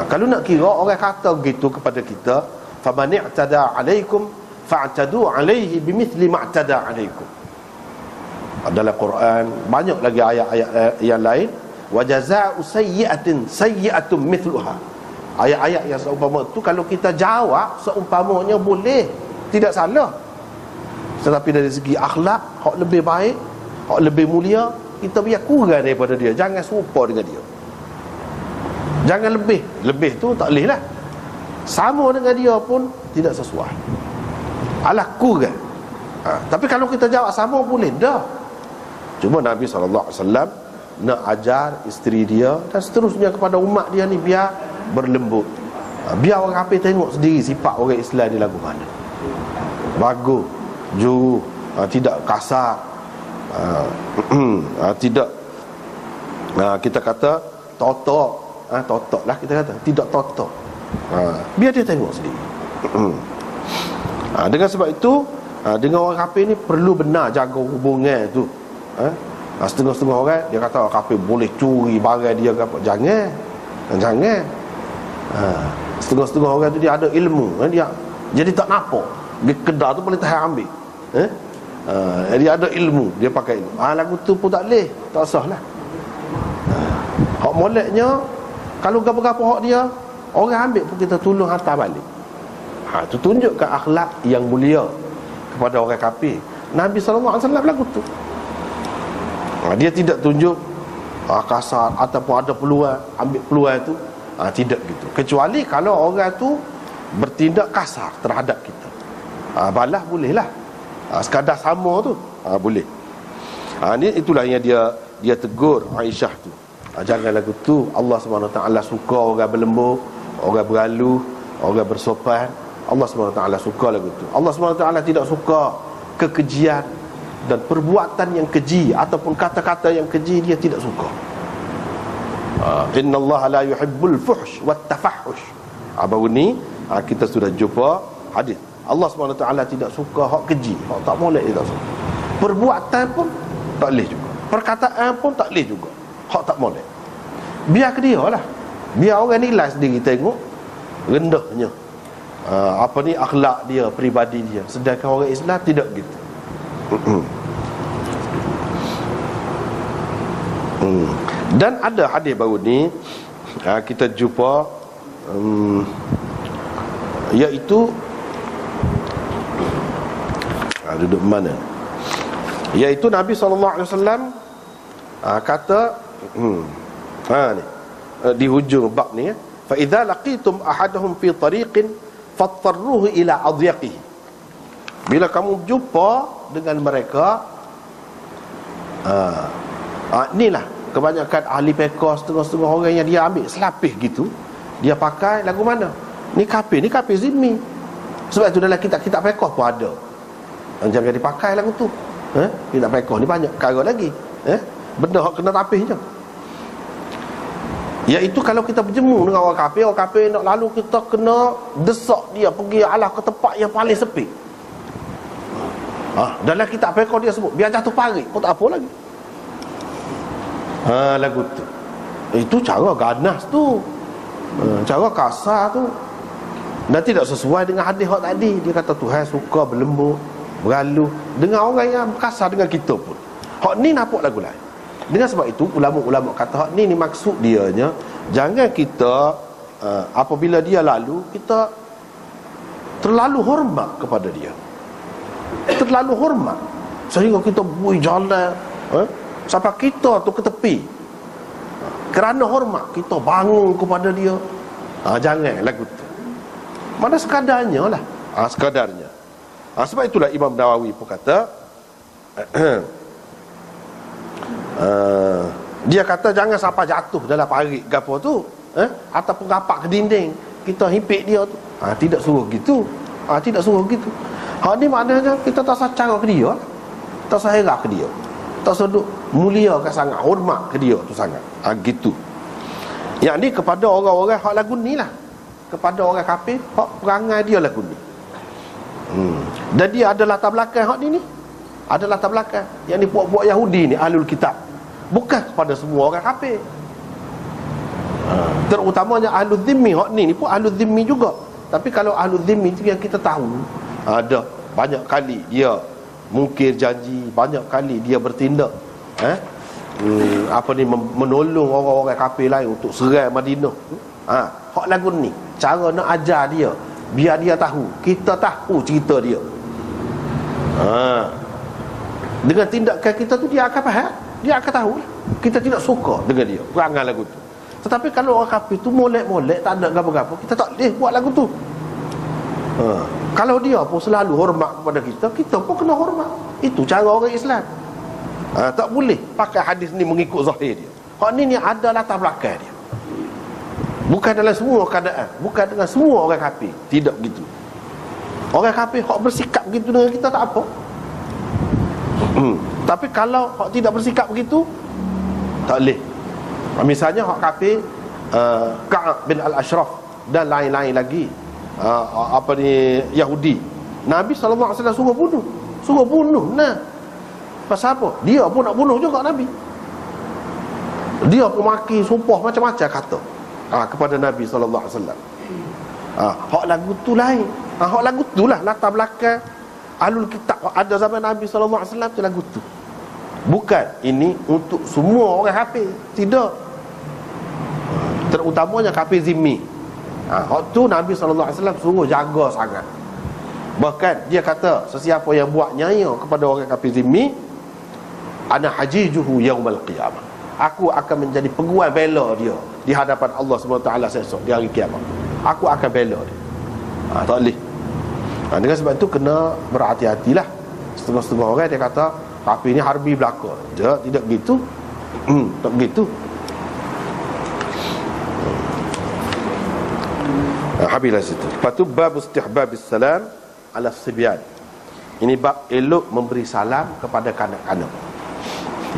Kalau nak kira orang kata gitu kepada kita, faman i'tada alaikum fa'tadu alaihi bimithli ma'tada alaikum. Dalam Quran banyak lagi ayat-ayat yang lain, wa jazaa'u sayyi'atin sayyi'atun mithluha. Ayat-ayat yang seumpama tu kalau kita jawab seumpamanya boleh, tidak salah. Tetapi dari segi akhlak, hak lebih baik, hak lebih mulia, kita biar kurang daripada dia, jangan serupa dengan dia. Jangan lebih. Lebih tu tak boleh lah. Sama dengan dia pun tidak sesuai. Alah kurang. Tapi kalau kita jawab sama boleh dah. Cuma Nabi SAW nak ajar isteri dia dan seterusnya kepada umat dia ni biar berlembut. Biar orang kafir tengok sendiri sifat orang Islam ni lagu mana. Bagus, juru, tidak kasar, tidak kita kata totok. Totok lah kita kata, tidak totok. Biar dia tengok sendiri. Dengan sebab itu, dengan orang kafir ni perlu benar jaga hubungan tu. Setengah-setengah orang dia kata orang kafir boleh curi barang dia ke apa. Jangan. Setengah-setengah orang tu dia ada ilmu, dia jadi tak nampak. Di kedai tu boleh tahan ambil. Dia ada ilmu, dia pakai ilmu. Lagu tu pun tak boleh, tak sah lah. Hak moleknya, kalau gapo-gapo hak dia, orang ambil pun kita tolong hantar balik. Itu tunjukkan akhlak yang mulia kepada orang kafir. Nabi SAW lagu tu. Dia tidak tunjuk kasar ataupun ada peluang, ambil peluang tu. Tidak gitu. Kecuali kalau orang tu bertindak kasar terhadap kita. Balas boleh lah. Sekadar sama tu boleh. Itulah yang dia tegur Aisyah tu. Jangan lagu tu. Allah SWT suka orang berlembut, orang beralu, orang bersopan. Allah SWT suka lagu tu. Allah SWT tidak suka kekejian dan perbuatan yang keji ataupun kata-kata yang keji, dia tidak suka. Inna Allah la yuhibbul fuhsh wat tafahhush. Baru ni kita sudah jumpa hadis. Allah SWT tidak suka hak keji, hak tak molek dia tak suka. Perbuatan pun tak boleh juga, perkataan pun tak boleh juga, hak tak molek. Biar ke dia lah, biar orang nilai sendiri tengok rendahnya akhlak dia, peribadi dia. Sedangkan orang Islam tidak gitu. Dan ada hadis baru ni kita jumpa, iaitu duduk mana, iaitu Nabi SAW kata ni di hujung bab ni, fa idza laqitum ahadahum fi tariqin fattarruhu ila adyaqihi. Bila kamu jumpa dengan mereka, inilah kebanyakan ahli pekor, setengah-setengah orang yang dia ambil selapis gitu, dia pakai lagu mana? Ni kafir zimmi. Sebab itu dalam kitab-kitab pekor pun ada. Jangan dipakai lagu tu. Kitab pekor ni banyak perkara lagi. Benda hak kena tapis je. Iaitu kalau kita berjemu dengan orang kafir nak lalu kita kena desak dia pergi alah ke tempat yang paling sepi. Dalam kitab pekor dia sebut biar jatuh parit pun tak apa lagi. Lagu tu. Itu cara ganas tu. Cara kasar tu. Dan tidak sesuai dengan hadis hak tadi. Dia kata Tuhan suka berlembut, bergaluh dengan orang yang kasar dengan kita pun. Hak ni nampak lagu lain. Dengan sebab itu ulama-ulama kata hak ni maksud dianya jangan kita apabila dia lalu kita terlalu hormat kepada dia. Terlalu hormat sehingga kita bui jalan sampai kita tu ke tepi. Kerana hormat kita bangun kepada dia. Jangan lagu tu. Mana sekadarnya lah. Sekadarnya. Sebab itulah Imam Nawawi pun kata dia kata jangan sampai jatuh dalam parit gapo tu, ataupun rapak ke dinding kita himpit dia tu. Tidak suruh gitu. Tidak suruh gitu. Hak ni maknanya kita tak usah cara ke dia, tak usah herak ke dia, tak usah duk muliakan sangat, hormat ke dia tu sangat. Gitu. Yang ni kepada orang-orang hak lagu ni lah. Kepada orang kafir hak perangai dia lagu ni. Dan dia ada latar belakang hak ni. Ada latar belakang. Yang ni puak-puak Yahudi ni, ahlul kitab. Bukan kepada semua orang kafir. Terutamanya ahlul zimmi hak ni pun ahlul zimmi juga. Tapi kalau ahlul zimmi tu yang kita tahu, ada banyak kali dia mungkir janji, banyak kali dia bertindak menolong orang-orang kafir lain untuk serang Madinah. Hak lagu ni cara nak ajar dia biar dia tahu, kita tahu cerita dia. Dengan tindakan kita tu dia akan faham, dia akan tahu kita tidak suka dengan dia perangai lagu tu. Tetapi kalau orang kafir tu molek-molek tak ada gapo-gapo, kita tak boleh buat lagu tu. Kalau dia pun selalu hormat kepada kita, kita pun kena hormat. Itu cara orang Islam. Tak boleh pakai hadis ni mengikut zahir dia. Hak ni ada latar belakang dia. Bukan dalam semua keadaan, bukan dengan semua orang kafir. Tidak begitu. Orang kafir hak bersikap begitu dengan kita tak apa. Tapi kalau hak tidak bersikap begitu, tak boleh. Misalnya hak kafir Ka'ab bin Al-Ashraf dan lain-lain lagi, Yahudi, Nabi SAW suruh bunuh. Pasal apa? Dia pun nak bunuh juga Nabi. Dia pun maki, sumpah macam-macam kata kepada Nabi SAW. Hak lagu tu lain. Hak lagu tu lah latar belakang ahlul kitab ada zaman Nabi SAW tu lagu tu. Bukan ini untuk semua orang kafir. Tidak. Terutamanya kafir zimmi. Hak tu Nabi SAW suruh jaga sangat. Bahkan dia kata sesiapa yang buat nyaya kepada orang kafir zimmi, ana hajijuhu yaumal qiyamah. Aku akan menjadi peguam bela dia di hadapan Allah SWT esok di hari kiamat. Aku akan bela dia. Tak boleh. Dengan sebab itu kena berhati-hatilah. Setengah-setengah orang dia kata kafir ni harbi belaka. Tidak begitu. Tak begitu. Habislah situ. Lepas tu bab istihbabis salam ala sibyan. Ini bab elok memberi salam kepada kanak-kanak.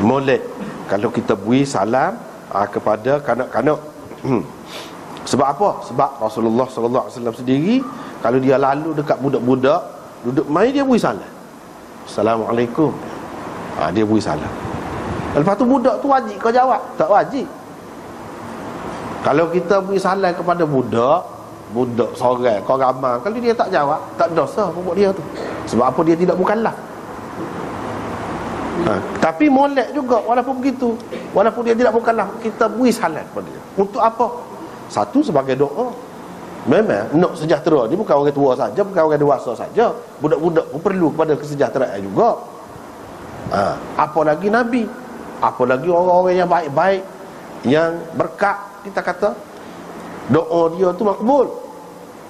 Molek kalau kita beri salam kepada kanak-kanak. Sebab apa? Sebab Rasulullah SAW sendiri kalau dia lalu dekat budak-budak duduk main, dia beri salam. Assalamualaikum. Dia beri salam. Lepas tu budak tu wajib kau jawab? Tak wajib. Kalau kita beri salam kepada budak seorang, kau ramai, kalau dia tak jawab, tak dosa buat dia tu. Sebab apa? Dia tidak mukallaf. Tapi molek juga walaupun begitu, walaupun dia tidak mukallaf, kita beri salam kepada dia. Untuk apa? Satu, sebagai doa. Memang nak sejahtera ni bukan orang tua saja, bukan orang dewasa saja, budak-budak pun perlu kepada kesejahteraan juga. Apalagi Nabi, apalagi orang-orang yang baik-baik, yang berkat, kita kata doa dia tu makbul.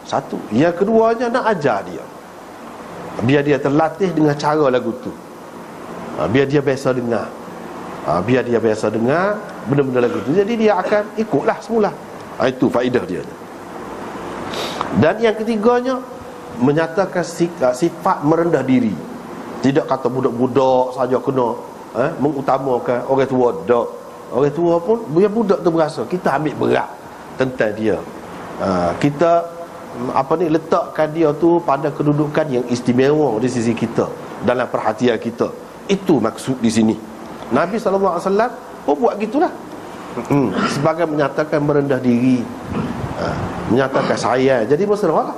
Satu. Yang keduanya nak ajar dia. biar dia terlatih dengan cara lagu tu. Biar dia biasa dengar. Biar dia biasa dengar benda-benda lagu tu, jadi dia akan ikutlah semula. Itu faedah dia. Dan yang ketiganya, menyatakan sifat merendah diri. Tidak kata budak-budak saja kena mengutamakan orang tua. Tak. Orang tua pun, biar budak tu berasa kita ambil berat tentang dia. Kita letakkan dia tu pada kedudukan yang istimewa di sisi kita, dalam perhatian kita. Itu maksud di sini. Nabi SAW pun buat gitulah. Sebagai menyatakan merendah diri, menyatakan sayang. Jadi mesra lah.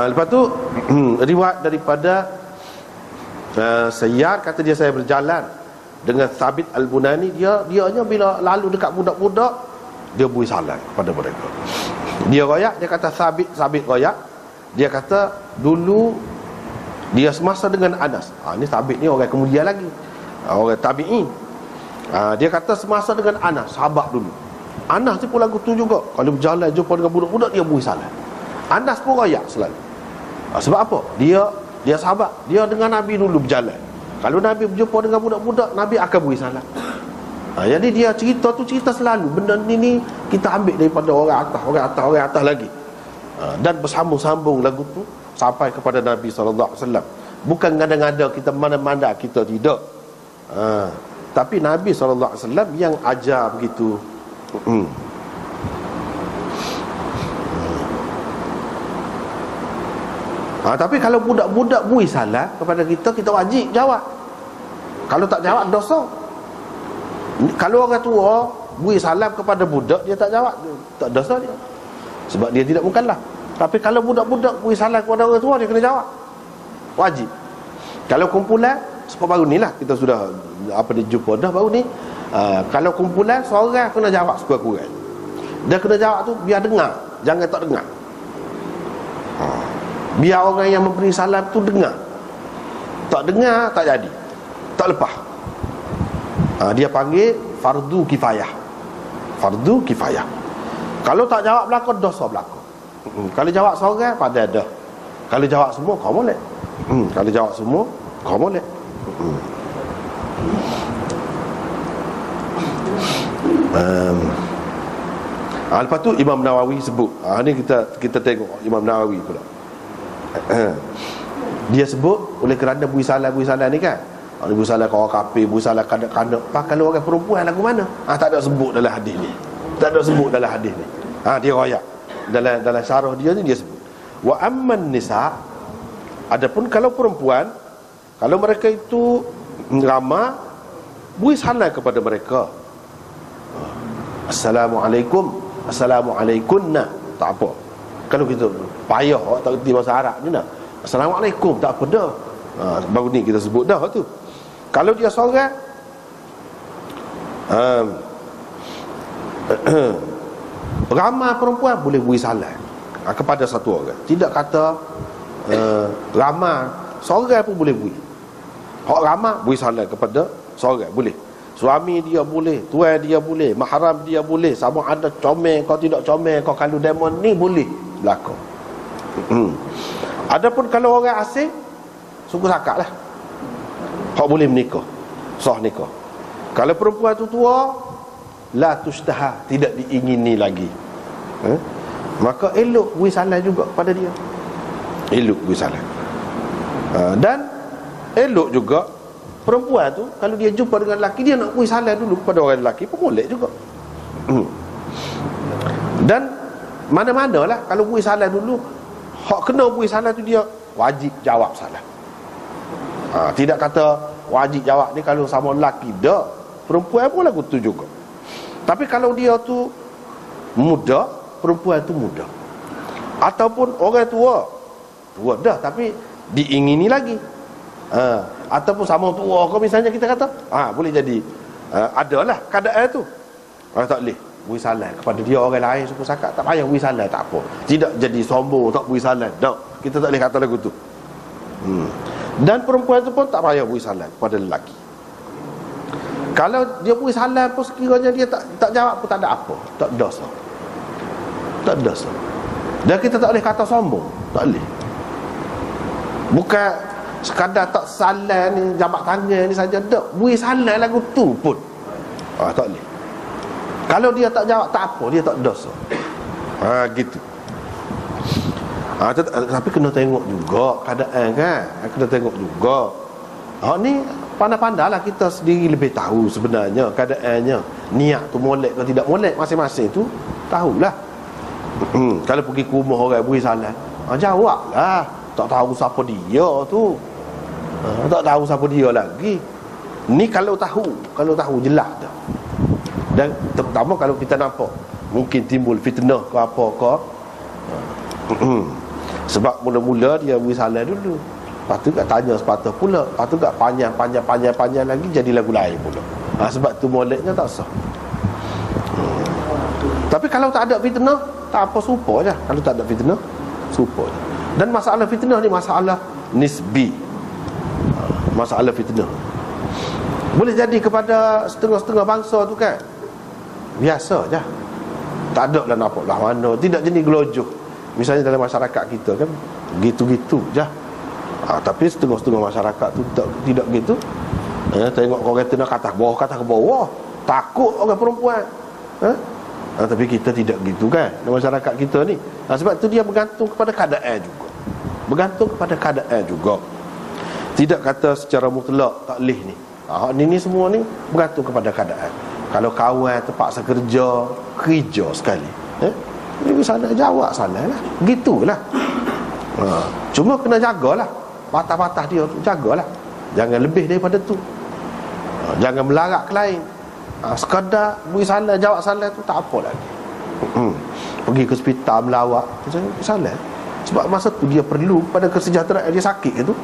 Lepas tu riwayat daripada Sayyar, kata dia, saya berjalan dengan Thabit Al-Bunani. Dianya bila lalu dekat budak-budak, dia beri salam kepada mereka. Dia royak, dia kata Thabit royak. Dia kata dulu dia semasa dengan Anas. Ni Thabit ni orang kemudian lagi, orang tabi'in. Dia kata semasa dengan Anas, sahabat dulu. Anas ni pun lagu tu juga. Kalau berjalan jumpa dengan budak-budak, dia beri salam. Anas pun royak selalu. Sebab apa? Dia sahabat, dia dengan Nabi dulu berjalan. Kalau Nabi berjumpa dengan budak-budak, Nabi akan beri salam. Jadi dia cerita tu cerita selalu. Benda ni kita ambil daripada orang atas lagi. Dan bersambung-sambung lagu tu sampai kepada Nabi SAW. Bukan ngada-ngada kita mana-mana, kita tidak. Tapi Nabi SAW yang ajar begitu. Tapi kalau budak-budak beri salam kepada kita, kita wajib jawab. Kalau tak jawab, dosa. Kalau orang tua beri salam kepada budak, dia tak jawab, tak dosa dia, sebab dia tidak mukallaf. Tapi kalau budak-budak beri salam kepada orang tua, dia kena jawab, wajib. Kalau kumpulan, seperti baru ni lah kita sudah jumpa dah baru ni. Kalau kumpulan, seorang kena jawab sekurang-kurang. Dia kena jawab tu biar dengar, jangan tak dengar. Biar orang yang memberi salam tu dengar. Tak dengar, tak jadi, tak lepas. Dia panggil fardu kifayah. Fardu kifayah. Kalau tak jawab belakang, dosa belakang. Kalau jawab seorang, pada dah. Kalau jawab semua, kau boleh. Kalau jawab semua, kau boleh. Lepas tu Imam Nawawi sebut. Ni kita tengok Imam Nawawi pula. Dia sebut oleh kerana beri salam ni kan, beri salam ke orang kafir, beri salam kanak-kanak. Kalau orang perempuan lagu mana? Tak ada sebut dalam hadis ni. Tak ada sebut dalam hadis ni. Dia royak dalam syarah dia ni, dia sebut wa amman nisa. Adapun kalau perempuan, kalau mereka itu ramah, beri salam kepada mereka. Assalamualaikum, assalamualaikunna, tak apa. Kalau kita payah, tak kerti bahasa Arab ni nak, Assalamualaikum, tak apa dah. Baru ni kita sebut dah tu. Kalau dia seorang, ramai perempuan boleh beri salam kepada satu orang. Tidak kata ramai, seorang pun boleh beri. Hak ramai beri salam kepada seorang boleh. Suami dia boleh, tuan dia boleh, mahram dia boleh, sama ada comel kau tidak comel kau, kalau demon ni boleh berlaku. Adapun kalau orang asing, sungguh sakak lah, hak boleh menikah, sah nikah. Kalau perempuan tu tua, la tushtaha, tidak diingini lagi, maka elok beri salam juga pada dia. Elok beri salam. Dan elok juga perempuan tu, kalau dia jumpa dengan lelaki, dia nak beri salam dulu kepada orang lelaki pun boleh juga. Dan mana-mana lah, kalau beri salam dulu, hak kena beri salam tu dia wajib jawab salam. Tidak kata wajib jawab ni kalau sama lelaki, dah. Perempuan pun lagu tu juga. Tapi kalau dia tu muda, perempuan tu muda, ataupun orang tua dah tapi diingini lagi, ataupun sama tua kau misalnya, kita kata boleh jadi adalah keadaan tu, tak boleh beri salam kepada dia orang lain suku sakat, tak payah beri salam, tak apa. Tidak jadi sombong tak beri salam, tak, kita tak boleh kata lagu tu. Dan perempuan tu pun tak payah beri salam kepada lelaki. Kalau dia beri salam pun sekiranya dia tak jawab pun tak ada apa, tak dosa. Tak ada dosa. Dan kita tak boleh kata sombong, tak boleh. Bukan sekadar tak salah ni, jabat tangan ni saja, tak. Bui salah lagu tu pun tak boleh. Kalau dia tak jawab, tak apa, dia tak dosa. Gitu. Tapi kena tengok juga keadaan kan. Kena tengok juga. Ni pandai-pandai lah kita sendiri lebih tahu sebenarnya keadaannya. Niat tu molek ke tidak molek masing-masing tu tahulah. Kalau pergi ke rumah orang beri salam, jawablah. Tak tahu siapa dia tu. Tak tahu siapa dia lagi. Ni kalau tahu jelas dah. Dan terutama kalau kita nampak mungkin timbul fitnah ke apa ke. Sebab mula-mula dia beri salam dulu. Lepas tu kat tanya sepatah pula. Lepas tu kat panjang lagi jadi lagu lain pula. Sebab tu moleknya tak sah. Tapi kalau tak ada fitnah, tak apa, serupa je. Kalau tak ada fitnah, serupa je. Dan masalah fitnah ni masalah nisbi. Masalah fitnah boleh jadi kepada setengah-setengah bangsa tu kan, biasa je. Tak ada lah nampak lah mana. Tidak jenis gelojoh. Misalnya dalam masyarakat kita kan gitu-gitu je. Tapi setengah-setengah masyarakat tu tidak gitu. Tengok orang kata nak kata ke bawah. Takut orang perempuan. Tapi kita tidak gitu kan dalam masyarakat kita ni. Sebab tu dia bergantung kepada keadaan juga. Bergantung kepada keadaan juga. Tidak kata secara mutlak tak boleh ni. Ni semua ni bergantung kepada keadaan. Kalau kawan terpaksa kerja sekali, dia sana jawab sana lah. Gitulah. Cuma kena jagalah batas-batas dia tu, jagalah. Jangan lebih daripada tu. Jangan melarat ke lain. Sekadar beri salah, jawab salah tu tak apa lagi. Pergi ke hospital melawat, salah. Sebab masa tu dia perlu pada kesejahteraan dia, sakit tu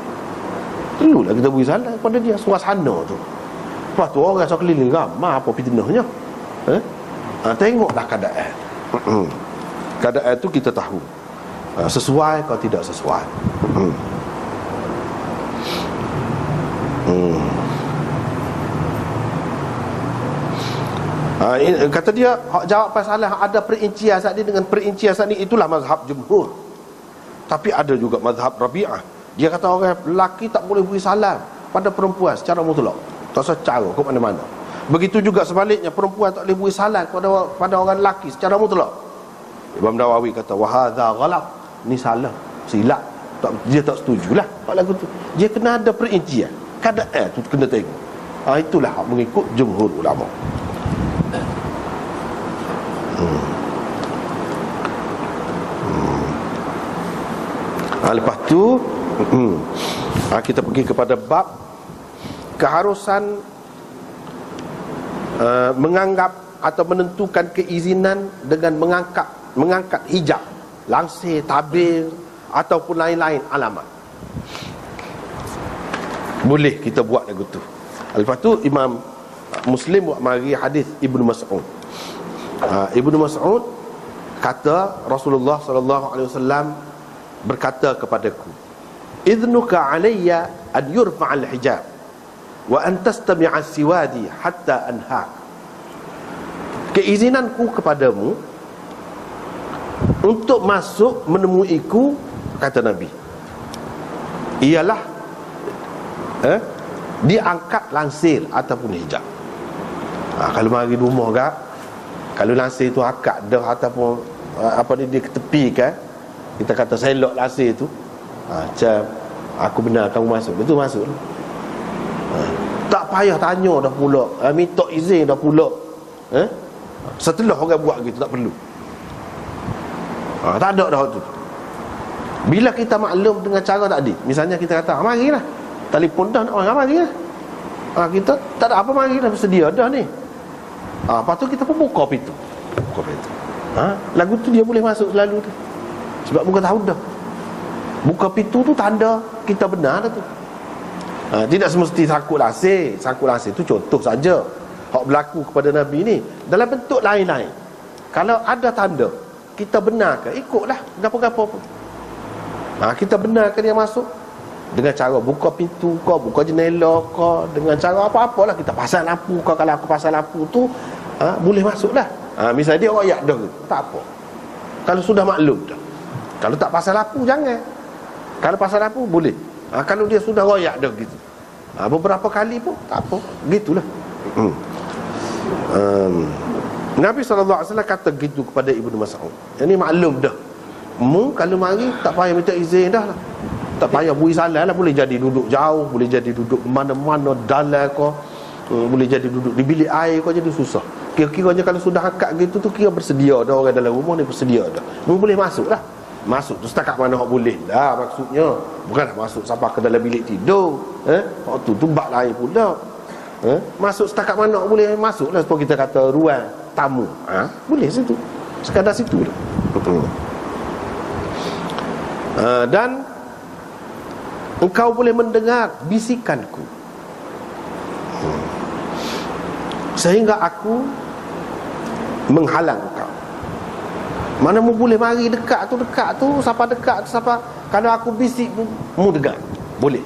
perlulah kita beri salah pada dia, suasana tu. Lepas tu orang sekeliling ramai apa fitnahnya. Tengoklah keadaan. Keadaan tu kita tahu sesuai atau tidak sesuai. Kata dia jawab masalah ada perincian saat ni dengan perincian saat ni, itulah mazhab jumhur. Tapi ada juga mazhab Rabi'ah. Dia kata orang lelaki tak boleh beri salam pada perempuan secara mutlak, tak secara ke mana-mana. Begitu juga sebaliknya, perempuan tak boleh beri salam pada orang lelaki secara mutlak. Imam Nawawi kata wahadha ghalat, ni salah, silap. Dia tak setujulah pada lagu tu. Dia kena ada perincian. Keadaan tu kena tengok. Itulah mengikut jumhur ulama. Lepas tu kita pergi kepada bab keharusan menganggap atau menentukan keizinan dengan mengangkat hijab, langsir, tabir ataupun lain-lain alamat. Boleh kita buat lagu tu. Lepas tu Imam Muslim buat mari hadis Ibnu Mas'ud. Ibnu Mas'ud kata Rasulullah sallallahu alaihi wasallam berkata kepadaku, idnuka alayya an yurfa'al hijab wa an tastami'a siwadi hatta anhaq. Keizinanku kepadamu untuk masuk menemuiku, kata Nabi, ialah diangkat langsir ataupun hijab. Kalau mari rumah gak, kalau langsir tu akad dah ataupun apa ni dia ketepikan, kita kata selok langsir tu, macam aku benar kamu masuk, betul masuk. Tak payah tanya dah pula, minta izin dah pula. Setelah orang buat gitu tak perlu. Tak ada dah tu. Bila kita maklum dengan cara tadi, misalnya kita kata marilah, telefon dah nak orang, marilah. Kita tak ada apa, marilah, sedia dah ni. Lepas tu kita pun buka pintu. Lagu tu dia boleh masuk selalu tu. Sebab bukan tahu dah. Buka pintu tu tanda kita benar dah tu. Tidak semesti sakut langsir. Sakut langsir tu contoh saja. Hak berlaku kepada Nabi ni dalam bentuk lain-lain. Kalau ada tanda, kita benarkan, ikutlah gapo-gapo pun. Kita benarkan dia masuk dengan cara buka pintu kau, buka jendela kau, dengan cara apa-apalah, kita pasang lampu kau. Kalau aku pasang lampu tu boleh masuk dah. Misalnya dia royak dah, tak apa. Kalau sudah maklum dah. Kalau tak pasal lapu jangan. Kalau pasal lapu boleh. Kalau dia sudah royak dah gitu, beberapa kali pun tak apa. Gitulah. Nabi SAW kata gitu kepada Ibnu Mas'ud. Yang ni maklum dah. Kalau mari tak payah minta izin dah lah. Tak payah bui salah lah. Boleh jadi duduk jauh, boleh jadi duduk mana-mana dalam kau, boleh jadi duduk di bilik air kau, jadi susah. Kira-kiranya kalau sudah akad gitu tu, kira bersedia dah orang dalam rumah ni, bersedia dah. Boleh masuk lah. Masuk tu setakat mana hak boleh dah maksudnya. Bukanlah masuk sampai ke dalam bilik tidur. Waktu tu bak lain pula. Masuk setakat mana boleh masuk lah. Supaya kita kata ruang tamu, boleh situ, sekadar situ dah. Dan engkau boleh mendengar bisikanku, sehingga aku menghalang engkau. Mana mu boleh mari dekat tu, siapa dekat tu, siapa, kalau aku bisik mu dengar, boleh.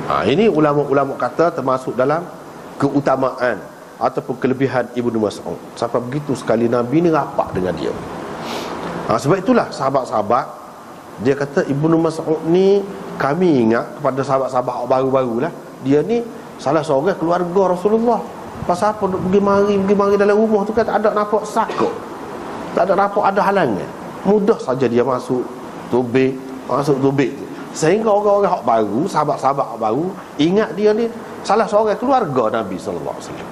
Ini ulama-ulama kata termasuk dalam keutamaan ataupun kelebihan Ibnu Mas'ud. Sampai begitu sekali Nabi ni rapat dengan dia. Sebab itulah sahabat-sahabat, dia kata Ibnu Mas'ud ni, kami ingat kepada sahabat-sahabat baru-baru lah, dia ni salah seorang keluarga Rasulullah. Pasal apa pergi mari dalam rumah tu kan tak ada nampak sakut, tak ada nampak ada halangan, mudah saja dia masuk tubik tu. Sehingga orang-orang hak baru, sahabat-sahabat hak baru ingat dia ni salah seorang keluarga Nabi sallallahu alaihi wasallam.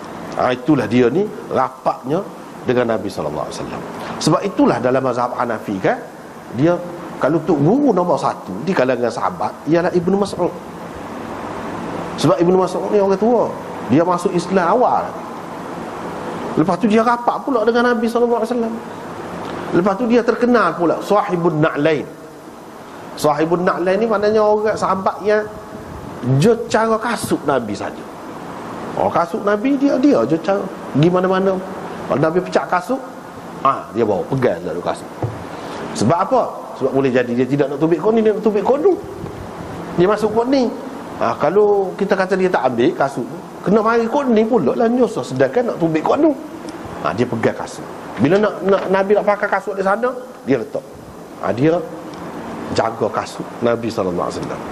Itulah dia ni rapatnya dengan Nabi sallallahu alaihi wasallam. Sebab itulah dalam mazhab Hanafi kan, dia kalau tu guru nombor satu di kalangan sahabat ialah Ibnu Mas'ud. Sebab Ibnu Mas'ud ni orang tua, dia masuk Islam awal. Lepas tu dia rapat pula dengan Nabi sallallahu alaihi wasallam. Lepas tu dia terkenal pula Sahibun Na'lain. Sahibun Na'lain ni maknanya orang sahabat yang je cara kasut Nabi saja. Kasut Nabi dia je cara pergi mana-mana. Kalau Nabi pecah kasut, dia bawa pegang lalu kasut. Sebab apa? Sebab boleh jadi dia tidak nak tubik kau ni, dia nak tubik kau tu, dia masuk kau ni. Kalau kita kata dia tak ambil kasut, kena mari kau ni pula lah nyusah, sedangkan nak tubik kau tu. Dia pegang kasut. Bila nak Nabi nak pakai kasut di sana, dia letak. Dia jaga kasut Nabi sallallahu alaihi wasallam.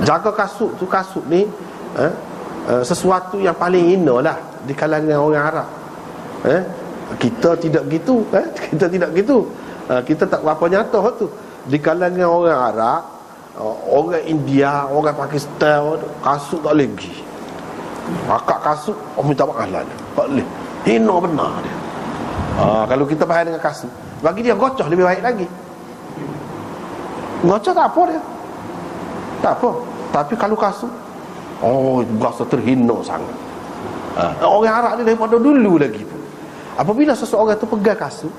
Jaga kasut tu, kasut ni sesuatu yang paling hina lah di kalangan orang Arab. Kita tidak gitu, kita tidak gitu. Kita tak berapa nyata tu. Di kalangan orang Arab, orang India, orang Pakistan, kasut tak boleh pergi. Akak kasut, minta maaf lah, tak boleh, hina benar dia. Kalau kita faham dengan kasut, bagi dia gocoh lebih baik lagi. Gocoh tak apa dia, tak apa. Tapi kalau kasut, berasa terhina sangat. Orang Arab ni daripada dulu lagi pun, apabila seseorang tu pegang kasut,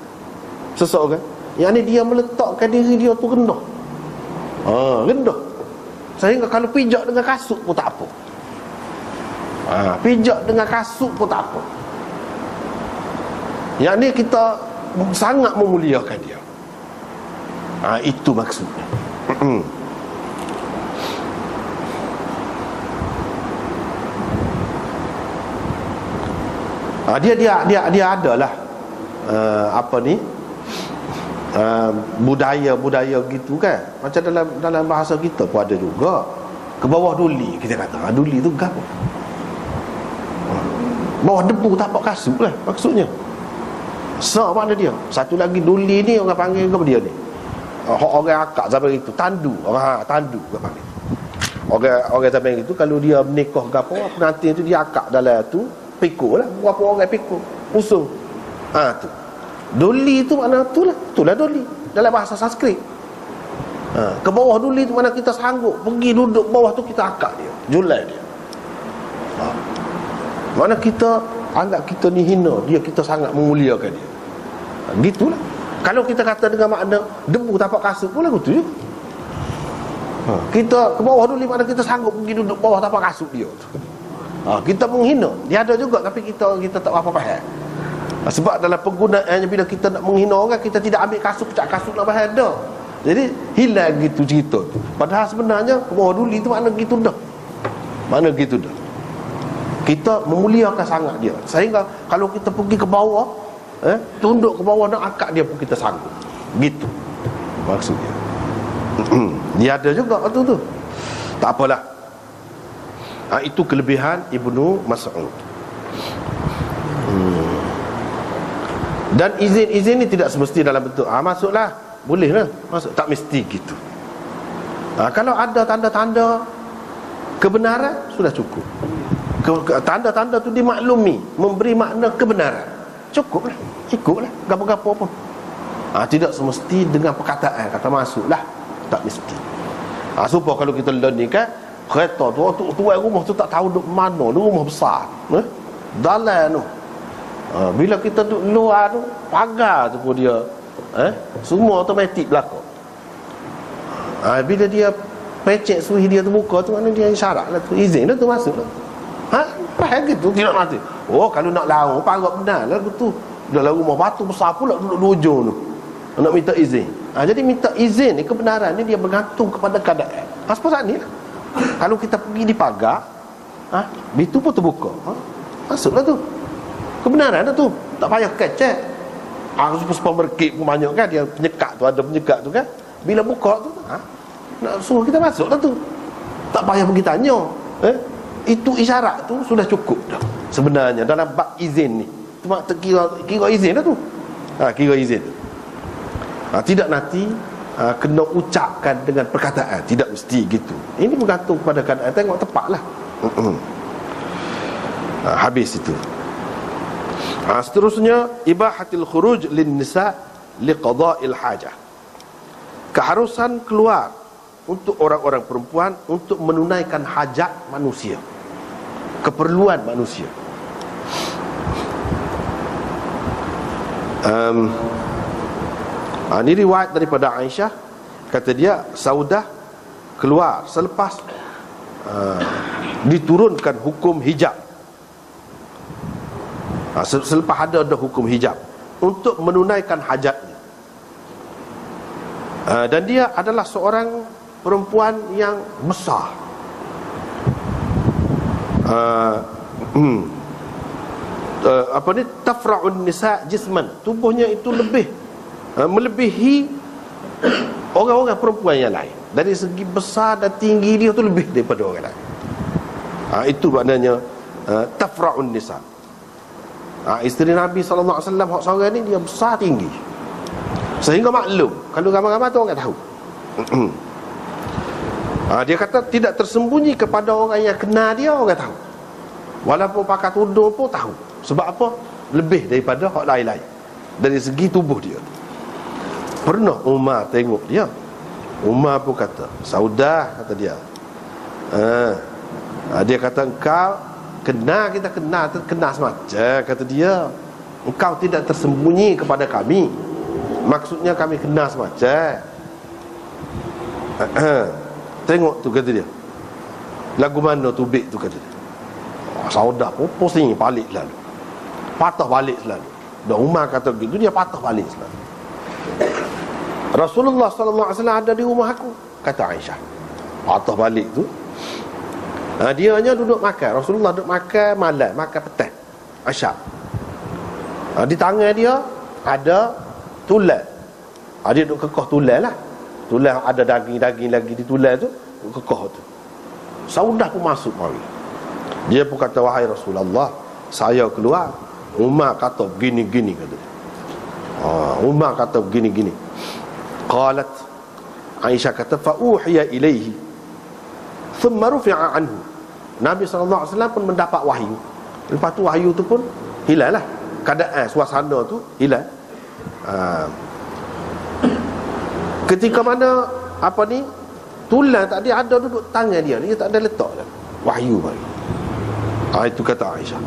seseorang yang ni dia meletakkan diri dia tu rendah, rendah, sehingga kalau pijak dengan kasut pun tak apa. Pijak dengan kasut pun tak apa. Yang ni kita sangat memuliakan dia. Itu maksudnya. Dia adalah apa ni, budaya gitu kan. Macam dalam bahasa kita pun ada juga, ke bawah duli kita kata. Duli tu apa? Bawah debu tapak kasut lah maksudnya. Mana dia? Satu lagi duli ni orang panggil apa dia ni? Orang akak zaman itu tandu. Tandu orang panggil. Orang zaman itu kalau dia menikah ke apa, pengantin tu dia akak dalam tu pikul lah. Berapa orang pikul usung. Tu duli tu mana tu lah. Itulah duli dalam bahasa Sanskrit. Ke bawah duli tu mana kita sanggup pergi duduk bawah tu, kita akak dia, julai dia. Mana kita anggap kita ni hina dia, kita sangat memuliakan dia. Gitulah. Kalau kita kata dengan makna debu tapak kasut pun lagu tu je. Kita ke bawah dulu, mana kita sanggup pergi duduk bawah tapak kasut dia. Kita menghina. Dia ada juga, tapi kita tak apa faham. Sebab dalam penggunaannya, bila kita nak menghina orang, kita tidak ambil kasut, pecah kasut nak bahas dah. Jadi hilang gitu cerita tu. Padahal sebenarnya ke bawah dulu itu makna gitu dah. Mana gitu dah. Kita memuliakan sangat dia, sehingga kalau kita pergi ke bawah, tunduk ke bawah nak akak dia pun kita sanggup. Gitu maksudnya. Dia ada juga waktu tu. Tak apalah. Itu kelebihan Ibnu Mas'ud. Dan izin-izin ni tidak semesti dalam bentuk masuklah, bolehlah masuk, tak mesti gitu. Kalau ada tanda-tanda kebenaran sudah cukup. Tanda-tanda tu dimaklumi, memberi makna kebenaran, cukuplah, ikutlah, gapo-gapo pun. Tidak semesti dengan perkataan kata masuklah, tak mesti. Supaya kalau kita learn ni kan, kereta tu tuan rumah tu tak tahu duk mana, duk rumah besar, dalam tu. Bila kita duduk luar tu, pagar tu pun dia semua automatik belakang. Bila dia pecek suhi dia terbuka tu, mana dia syarat lah tu, izin lah tu masuk lah. Faham gitu, tidak mati. Kalau nak lawan, pagar benar lah tu. Dalam rumah batu besar pula duduk di ujung tu, nak minta izin. Jadi minta izin ni, kebenaran ni dia bergantung kepada keadaan. Seperti ni lah. Kalau kita pergi di pagar, itu pun terbuka, masuklah tu. Kebenaran dah tu, tak payah kecek. Supermarket pun banyak kan, dia penyekat tu, ada penyekat tu kan. Bila buka tu, nak suruh kita masuk dah tu, tak payah pergi tanya. Itu isyarat tu sudah cukup dah sebenarnya dalam bab izin ni. Cuma kira izin dah tu. Kira izin tu. Tidak nanti kena ucapkan dengan perkataan, tidak mesti gitu. Ini bergantung kepada keadaan, tengok tepatlah. Habis itu. Seterusnya, ibahatil khuruj lin nisa liqada'il hajah. Keharusan keluar untuk orang-orang perempuan untuk menunaikan hajat manusia, keperluan manusia. Ini riwayat daripada Aisyah, kata dia Saudah keluar selepas diturunkan hukum hijab. Selepas ada hukum hijab untuk menunaikan hajatnya. Dan dia adalah seorang perempuan yang besar. Tafra'un nisa jisman, tubuhnya itu melebihi orang-orang perempuan yang lain. Dari segi besar dan tinggi dia tu lebih daripada orang lain. Itu maknanya tafra'un nisa. Isteri Nabi SAW hak seorang ni dia besar tinggi, sehingga maklum kalau ramai-ramai tu orang tahu. Dia kata tidak tersembunyi kepada orang yang kenal dia, orang tahu. Walaupun pakai tudung pun tahu. Sebab apa? Lebih daripada hak lain-lain dari segi tubuh dia. Pernah Umar tengok dia, Umar pun kata, Saudah, kata dia, dia kata engkau kenal, kita kenal semacam, kata dia, engkau tidak tersembunyi kepada kami. Maksudnya kami kenal semacam. Tengok tu, kata dia, lagu mana tu bik tu, kata dia. Saudah pun pusing balik selalu, patah balik selalu. Dan Umar kata begitu, dia patah balik selalu. Rasulullah SAW ada di rumah aku, kata Aisyah. Patah balik tu, dia hanya duduk makan. Rasulullah duduk makan malam, makan petang, Aisyah. Di tangan dia ada tulang. Dia duduk kekeh tulang lah. Tulang ada daging-daging lagi di tulang tu, kekeh tu. Saudah pun masuk mari. Dia pun kata, wahai Rasulullah, saya keluar, Umar kata begini-gini, kata. Umar kata begini-gini. Qalat, Aisyah kata, fa'uhiya ilaihi thumma rufi'a anhu. Nabi SAW pun mendapat wahyu. Lepas tu wahyu tu pun hilang lah, keadaan suasana tu hilang. Ketika mana tulang tak ada duduk tangan dia tak ada letak dah. Wahyu bagi. Itu kata Aisyah.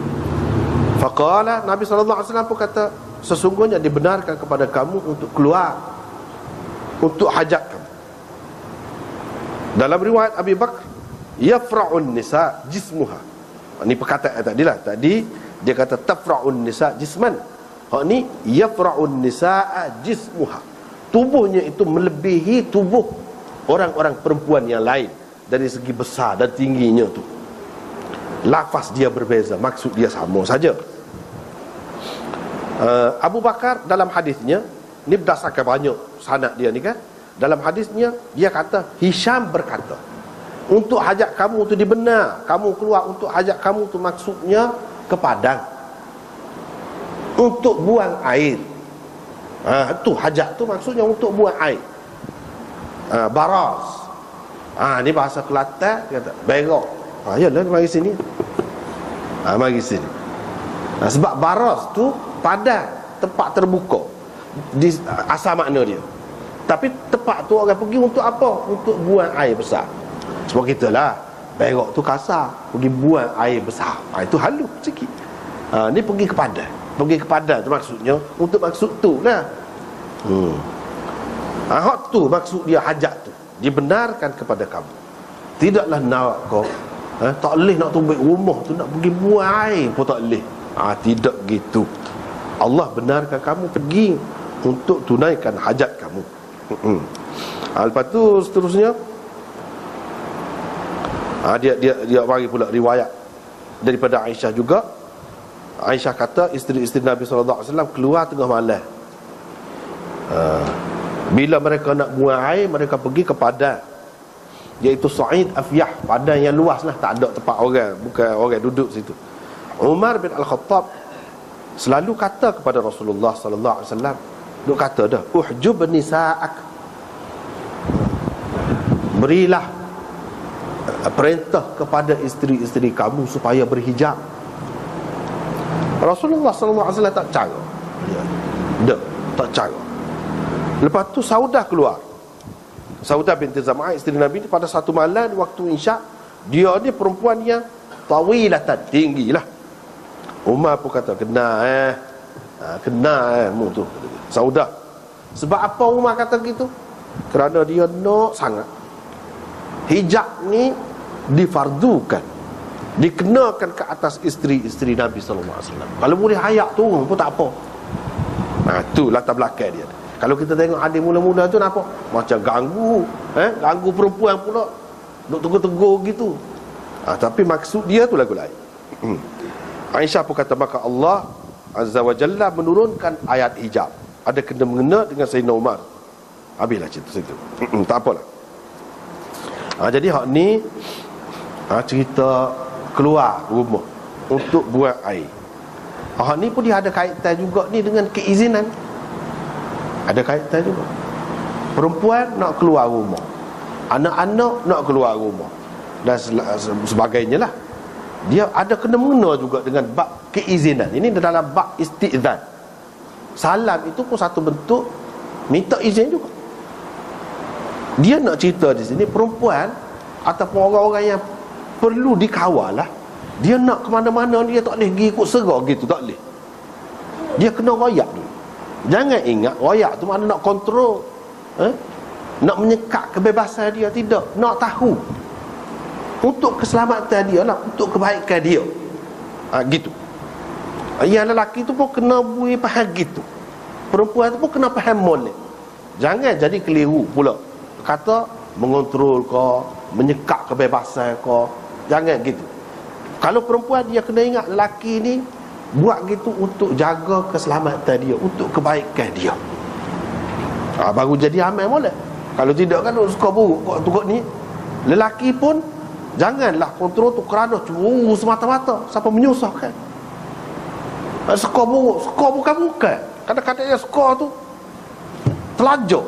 Faqala, Nabi SAW pun kata, sesungguhnya dibenarkan kepada kamu untuk keluar untuk hajat kamu. Dalam riwayat Abi Bakr, yafra'un nisa jismuha. Ini perkataan tadi lah. Tadi dia kata tafra'un nisa jisman. Ni yafra'un nisa jismuha. Tubuhnya itu melebihi tubuh orang-orang perempuan yang lain dari segi besar dan tingginya tu. Lafaz dia berbeza, maksud dia sama saja. Abu Bakar dalam hadisnya, ni berdasarkan banyak sanad dia ni kan. Dalam hadisnya dia kata, Hisham berkata, untuk hajat kamu tu dibenar, kamu keluar untuk hajat kamu tu maksudnya ke padang untuk buang air. Tu hajat tu maksudnya untuk buang air. Baras. Ni bahasa Kelantan kata berak. Yalah mari sini. Mari sini. Sebab baras tu padang, tempat terbuka. Asal makna dia. Tapi tempat tu orang pergi untuk apa? Untuk buang air besar. Sebab kita lah, berak tu kasar, pergi buang air besar. Itu halus sikit. Ni pergi ke padang. Pergi ke padang tu maksudnya untuk maksud tu lah. Hak tu maksud dia hajat tu dibenarkan kepada kamu. Tidaklah nak kau tak boleh nak tumbuk rumah tu, nak pergi buang air pun tak boleh. Tidak gitu. Allah benarkan kamu pergi untuk tunaikan hajat kamu. Lepas tu seterusnya dia bagi pula riwayat daripada Aisyah juga. Aisyah kata isteri-isteri Nabi SAW keluar tengah malam. Bila mereka nak buang air, mereka pergi ke padang, iaitu Sa'id Afyah, padang yang luas lah, tak ada tempat orang, bukan orang duduk situ. Umar bin Al-Khattab selalu kata kepada Rasulullah SAW, duk kata dah, uhjub nisa'ak, berilah perintah kepada isteri-isteri kamu supaya berhijab. Rasulullah SAW tak cara. Tak cara. Lepas tu Saudah keluar. Saudah binti Zam'ah, isteri Nabi ni, pada satu malam waktu Isyak, dia ni perempuan yang tawilatan, tinggi lah. Umar pun kata, kena mu tu Saudah. Sebab apa Umar kata gitu? Kerana dia nak sangat hijab ni difardukan, dikenakan ke atas isteri-isteri Nabi SAW. Kalau boleh hayak turun pun tak apa. Tu latar belakang dia. Kalau kita tengok adik mula-mula tu nampak macam ganggu, ganggu perempuan pula, duk tegur-tegur gitu. Tapi maksud dia tu lagu lain. Aisyah pun kata, maka Allah Azza wa Jalla menurunkan ayat hijab. Ada kena-mengena dengan Sayyidina Umar. Habislah cerita situ. Tak apalah. Jadi hak ni cerita keluar rumah untuk buang air. Hak ni pun dia ada kaitan juga ni dengan keizinan. Ada kaitan juga. Perempuan nak keluar rumah, anak-anak nak keluar rumah, dan sebagainya lah. Dia ada kena-mengena juga dengan bab keizinan. Ini dalam bab isti'zan. Salam itu pun satu bentuk minta izin juga. Dia nak cerita di sini, perempuan ataupun orang-orang yang perlu dikawal lah, dia nak ke mana-mana, dia tak boleh pergi ikut serah gitu, tak boleh. Dia kena royak dulu. Jangan ingat royak tu makna nak kontrol, nak menyekat kebebasan dia. Tidak. Nak tahu untuk keselamatan dia lah, untuk kebaikan dia. Gitu. Yang lelaki tu pun kena bui faham gitu. Perempuan tu pun kena faham molek. Jangan jadi keliru pula kata mengontrol ke, menyekat kebebasan ke. Jangan gitu. Kalau perempuan, dia kena ingat lelaki ni buat gitu untuk jaga keselamatan dia, untuk kebaikan dia. Baru jadi amal molek. Kalau tidak kan suka buruk kok ni. Lelaki pun janganlah kontrol tu kerana cemburu semata-mata, siapa menyusahkan. Suka buruk, suka bukan. Kadang-kadang yang suka tu telajuk.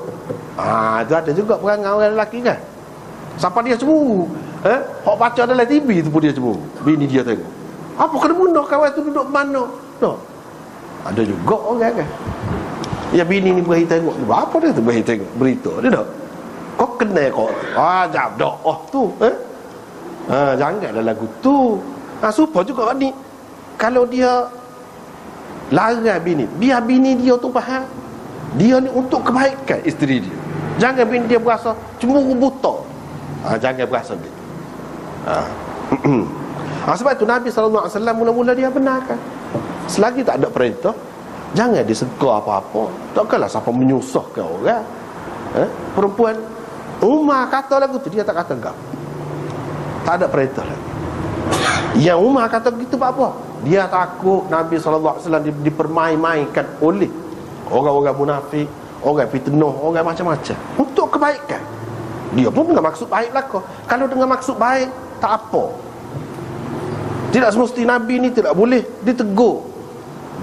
Itu ada juga perangai orang lelaki kan. Siapa dia cemburu, hok baca dalam TV tu pun dia cemburu. Bini dia tengok, apa kena bunuh kawan tu duduk mana. No. Ada juga orang kan, ya bini ni beri tengok, apa dia tu beri tengok berita dia dah. Kau kena kau jap dah tu janganlah lagu tu. Supaya juga ni, kalau dia larang bini, biar bini dia tu faham dia ni untuk kebaikan isteri dia. Jangan bini dia berasa cemburu buta. Jangan berasa gitu. Sebab itu Nabi SAW mula-mula dia benarkan. Selagi tak ada perintah, jangan disegah apa-apa. Takkanlah siapa menyusahkan orang. Perempuan Umar kata lagu tu, dia tak kata enggak. Tak ada perintah lagi. Yang Umar kata begitu apa? Dia takut Nabi SAW dipermain-mainkan oleh orang-orang munafik, orang fitnah, orang macam-macam untuk kebaikan. Dia pun dengan maksud baik belaka. Kalau dengan maksud baik, tak apa. Tidak semesti Nabi ni tidak boleh ditegur.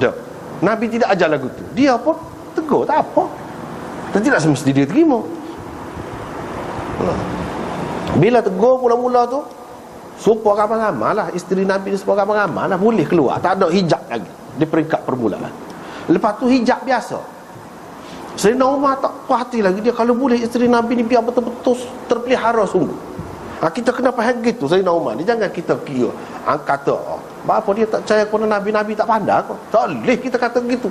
Tak. Nabi tidak ajar lagu tu. Dia pun tegur, tak apa. Dan tidak semesti dia terima. Bila tegur mula-mula tu, supaya ramai-ramai lah, isteri Nabi ni supaya ramai-ramai lah, boleh keluar. Tak ada hijab lagi di peringkat permulaan. Lepas tu hijab biasa. Sayyidina Umar tak puas hati lagi. Dia kalau boleh isteri Nabi ni biar betul-betul terpelihara sungguh. Kita kena faham gitu Sayyidina Umar ni. Jangan kita kira kata apa dia tak percaya kepada Nabi-Nabi tak pandai kok. Tak boleh kita kata gitu.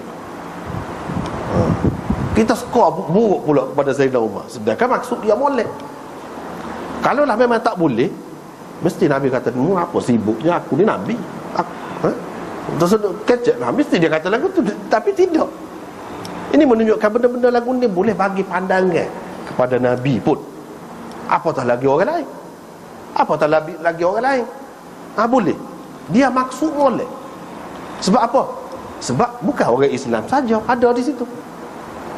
Kita skor buruk pula kepada Sayyidina Umar. Sedangkan maksud dia molek. Kalau lah memang tak boleh, mesti Nabi kata, apa sibuknya aku ni Nabi. Terus kecek lah, mesti dia kata lagu tu. Tapi tidak. Ini menunjukkan benda-benda lagu ni boleh bagi pandangan kepada Nabi pun. Apatah lagi orang lain. Apatah lagi orang lain. Boleh. Dia maksud boleh. Sebab apa? Sebab bukan orang Islam saja ada di situ.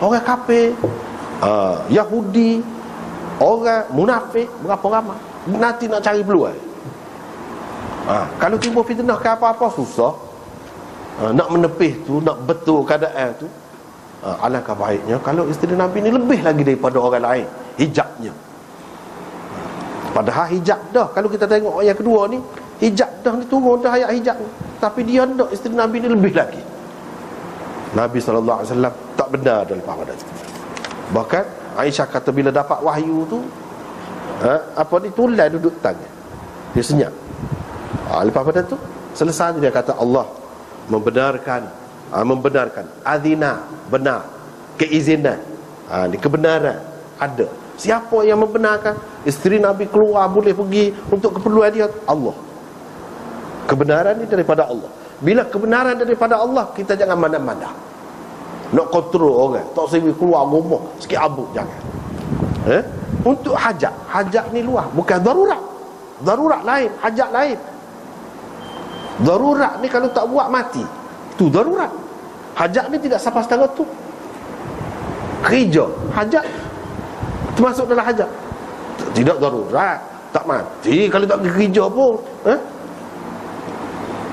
Orang kafir, Yahudi, orang munafik, berapa ramai. Nanti nak cari peluang. Kalau timbul fitnah ke apa-apa susah. Nak menepih tu, nak betul keadaan tu, alangkah baiknya kalau isteri Nabi ni lebih lagi daripada orang lain hijabnya. Padahal hijab dah, kalau kita tengok ayat kedua ni, hijab dah ni turun dah ayat hijab ni. Tapi dia nak isteri Nabi ni lebih lagi. Nabi SAW tak benar dalam pada itu. Bahkan Aisyah kata bila dapat wahyu tu, tulai duduk tangan, dia senyap. Lepas pada tu selesai dia kata Allah membenarkan azina, benar, keizinan, ni kebenaran ada. Siapa yang membenarkan isteri Nabi keluar boleh pergi untuk keperluan dia? Allah. Kebenaran ni daripada Allah. Bila kebenaran daripada Allah, kita jangan mana-mana nak kontrol orang, tak sewi keluar rumah sikit abuk, jangan. Untuk hajat ni luar, bukan darurat lain, hajat lain. Darurat ni kalau tak buat mati, itu darurat. Hajat ni tidak sampai setengah tu. Kerja, hajat termasuk dalam hajat. Tidak darurat, tak mati kalau tak pergi kerja pun.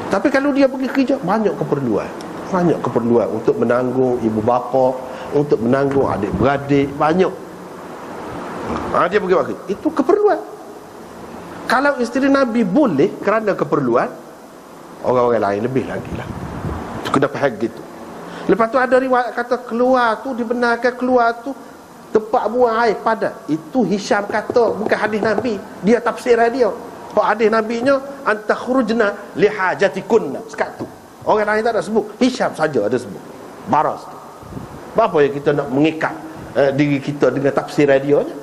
Tapi kalau dia pergi kerja, banyak keperluan untuk menanggung ibu bapa, untuk menanggung adik-beradik, banyak. Dia pergi wakil, itu keperluan. Kalau isteri Nabi boleh kerana keperluan, orang-orang lain lebih lagi lah. Itu kena faham gitu. Lepas tu ada riwayat kata keluar tu, dibenarkan keluar tu tempat buang air padat. Itu Hisham kata, bukan hadis Nabi, dia tafsiran dia. Pak hadis Nabi-nya antakhrujna lihajatikunna, sekat tu. Orang lain tak ada sebut, Hisham saja ada sebut. Baras tu. Apa yang kita nak mengikat diri kita dengan tafsiran dia nya?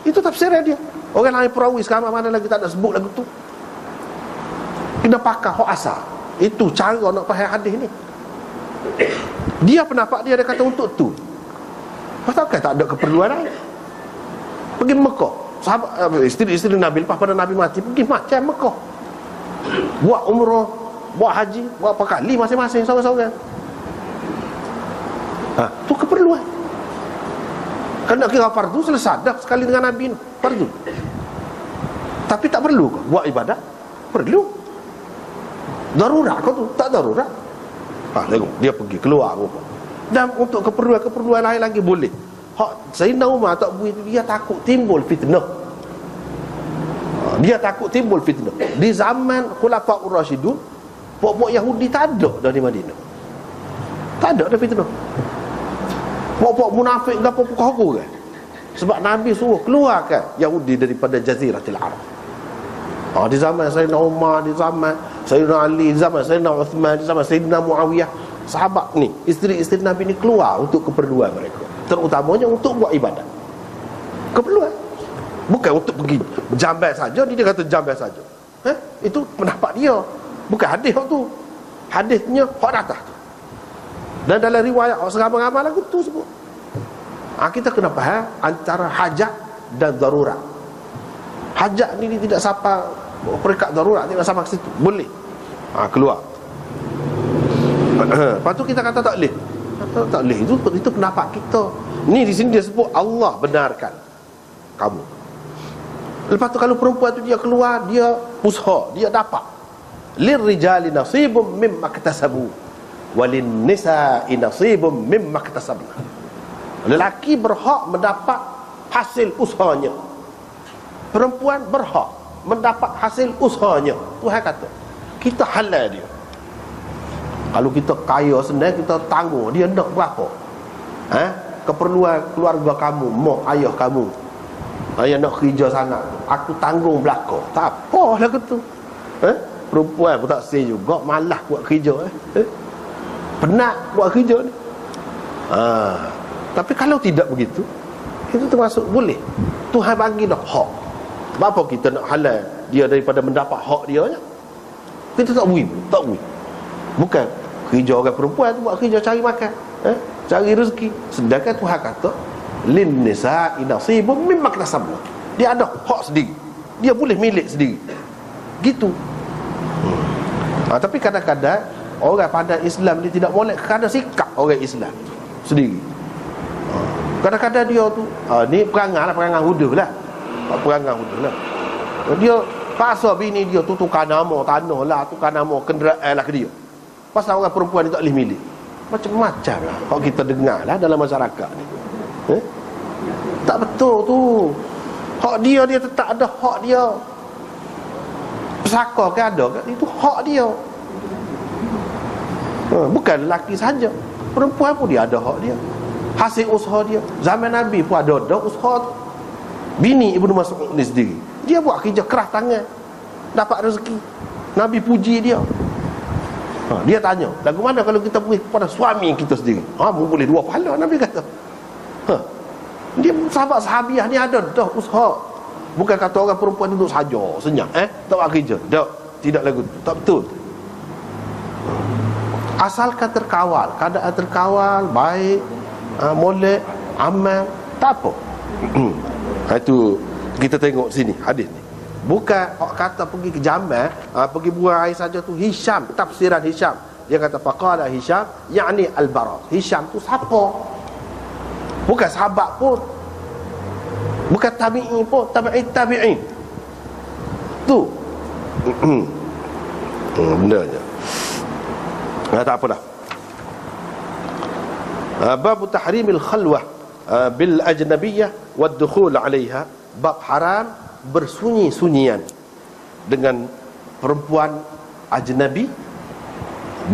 Itu tafsiran dia. Orang lain perawi sekarang mana lagi tak ada sebut lagu tu. Kena pakai hak asal. Itu cara nak faham hadis ni. Dia pendapat dia kata untuk tu. Pasal tak ada keperluan lain. Pergi Mekah. Sahabat isteri Nabi lepas pada Nabi mati pergi macam Mekah. Buat umrah, buat haji, berapa kali masing-masing seorang-seorang. Tu keperluan. Kan nak kira fardu selesai dah sekali dengan Nabi ni, fardu. Tapi tak perlu ke buat ibadat? Perlu. Darurat kau tu? Tak darurat. Tengok dia pergi keluar rumah. Dan untuk keperluan lain lagi boleh. Sayyidina Umar tak boleh, dia takut timbul fitnah. Dia takut timbul fitnah. Di zaman Khulafaur Rasyidun, pok-pok Yahudi tak ada dah di Madinah. Tak ada fitnah. Pok-pok munafik gapo pukul kan. Sebab Nabi suruh keluarkan Yahudi daripada Jaziratul Arab. Di zaman Sayyidina Umar, di zaman Sayyidina Ali, di zaman Sayyidina Uthman, di zaman Sayyidina Muawiyah, sahabat ni, isteri-isteri Nabi ni keluar untuk keperluan mereka, terutamanya untuk buat ibadat. Keperluan. Bukan untuk pergi jambai saja. Dia kata jambai saja. Itu pendapat dia, bukan hadis tu. Hadisnya hak datang tu. Dan dalam riwayat seramai-ramai lagu tu sebut. Kita kena faham antara hajat dan darurat. Hajat ni tidak sampai peringkat darurat, tidak sampai ke situ. Boleh keluar. Lepas tu kita kata tak boleh. Tak boleh. Itu pendapat kita. Ni di sini dia sebut Allah benarkan kamu. Lepas tu kalau perempuan tu dia keluar, dia usaha, dia dapat. Lirrijali nasibum mimma iktasabu walin nisa'i nasibum mimma iktasabna. Lelaki berhak mendapat hasil usahanya, perempuan berhak mendapat hasil usahanya. Tuhan kata kita halal dia. Kalau kita kaya sendiri, kita tanggung dia nak berapa, keperluan keluarga kamu, mak ayah kamu, ayah nak kerja sana, aku tanggung belakang. Tak apa lah gitu. Perempuan pun tak say juga, malas buat kerja, penat buat kerja ni. Tapi kalau tidak begitu, itu termasuk boleh. Tuhan bagi dah hak. Kenapa kita nak halal dia daripada mendapat hak dia nya? Kita tak boleh, tak boleh. Bukan kerja orang perempuan tu buat kerja cari makan, cari rezeki. Sedangkan Tuhan kata lin nisa'i nasibun mimma iktasabna. Dia ada hak sendiri, dia boleh milik sendiri. Gitu. Tapi kadang-kadang orang pandang Islam ni tidak boleh, kerana sikap orang Islam sendiri. Kadang-kadang dia tu ni perangai huduh lah. Perangai huduh lah. Dia paksa bini dia tu tukar nama tanah lah, tukar nama kenderaan lah ke dia. Pasal orang perempuan ni tak boleh milik. Macam-macam lah kalau kita dengar lah dalam masyarakat ni. Tak betul tu. Hak dia tetap ada hak dia. Pesaka ke ada ke, itu hak dia. Bukan lelaki saja, perempuan pun dia ada hak dia, hasil usaha dia. Zaman Nabi pun ada usaha tu. Bini Ibnu Mas'ud ni sendiri, dia buat kerja keras tangan, dapat rezeki. Nabi puji dia. Dia tanya, lagu mana kalau kita beri kepada suami kita sendiri? Boleh 2 pahala, Nabi kata. Dia sahabat-sahabiah ni ada dah usaha. Bukan kata orang perempuan duduk saja senyap, tak buat kerja. Tak, tidak lagu tu, tak betul. Asalkan terkawal, keadaan terkawal, baik, molek, amal, tak apa. Itu kita tengok sini hadis ni. Bukan kata pergi ke Jamal, pergi buang air saja tu. Hisham, tafsiran Hisham, dia kata faqala Hisham yakni al-Bara. Hisham tu siapa? Bukan sahabat pun, bukan tabi'i pun, tabi'in. Tu benda je. Tak apa dah. Bab tahrimil khalwah bil ajnabiyyah wad dukhul 'alayha. Bab haram bersunyi-sunyian dengan perempuan ajnabi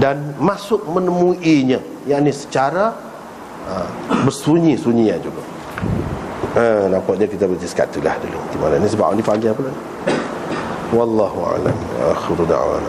dan masuk menemuinya, yakni secara bersunyi-sunyian juga. Nampaknya kita berhenti sekatulah dulu. Di mana ni sebab ni panjang pula. Wallahu a'lam. Akhiru da'wana.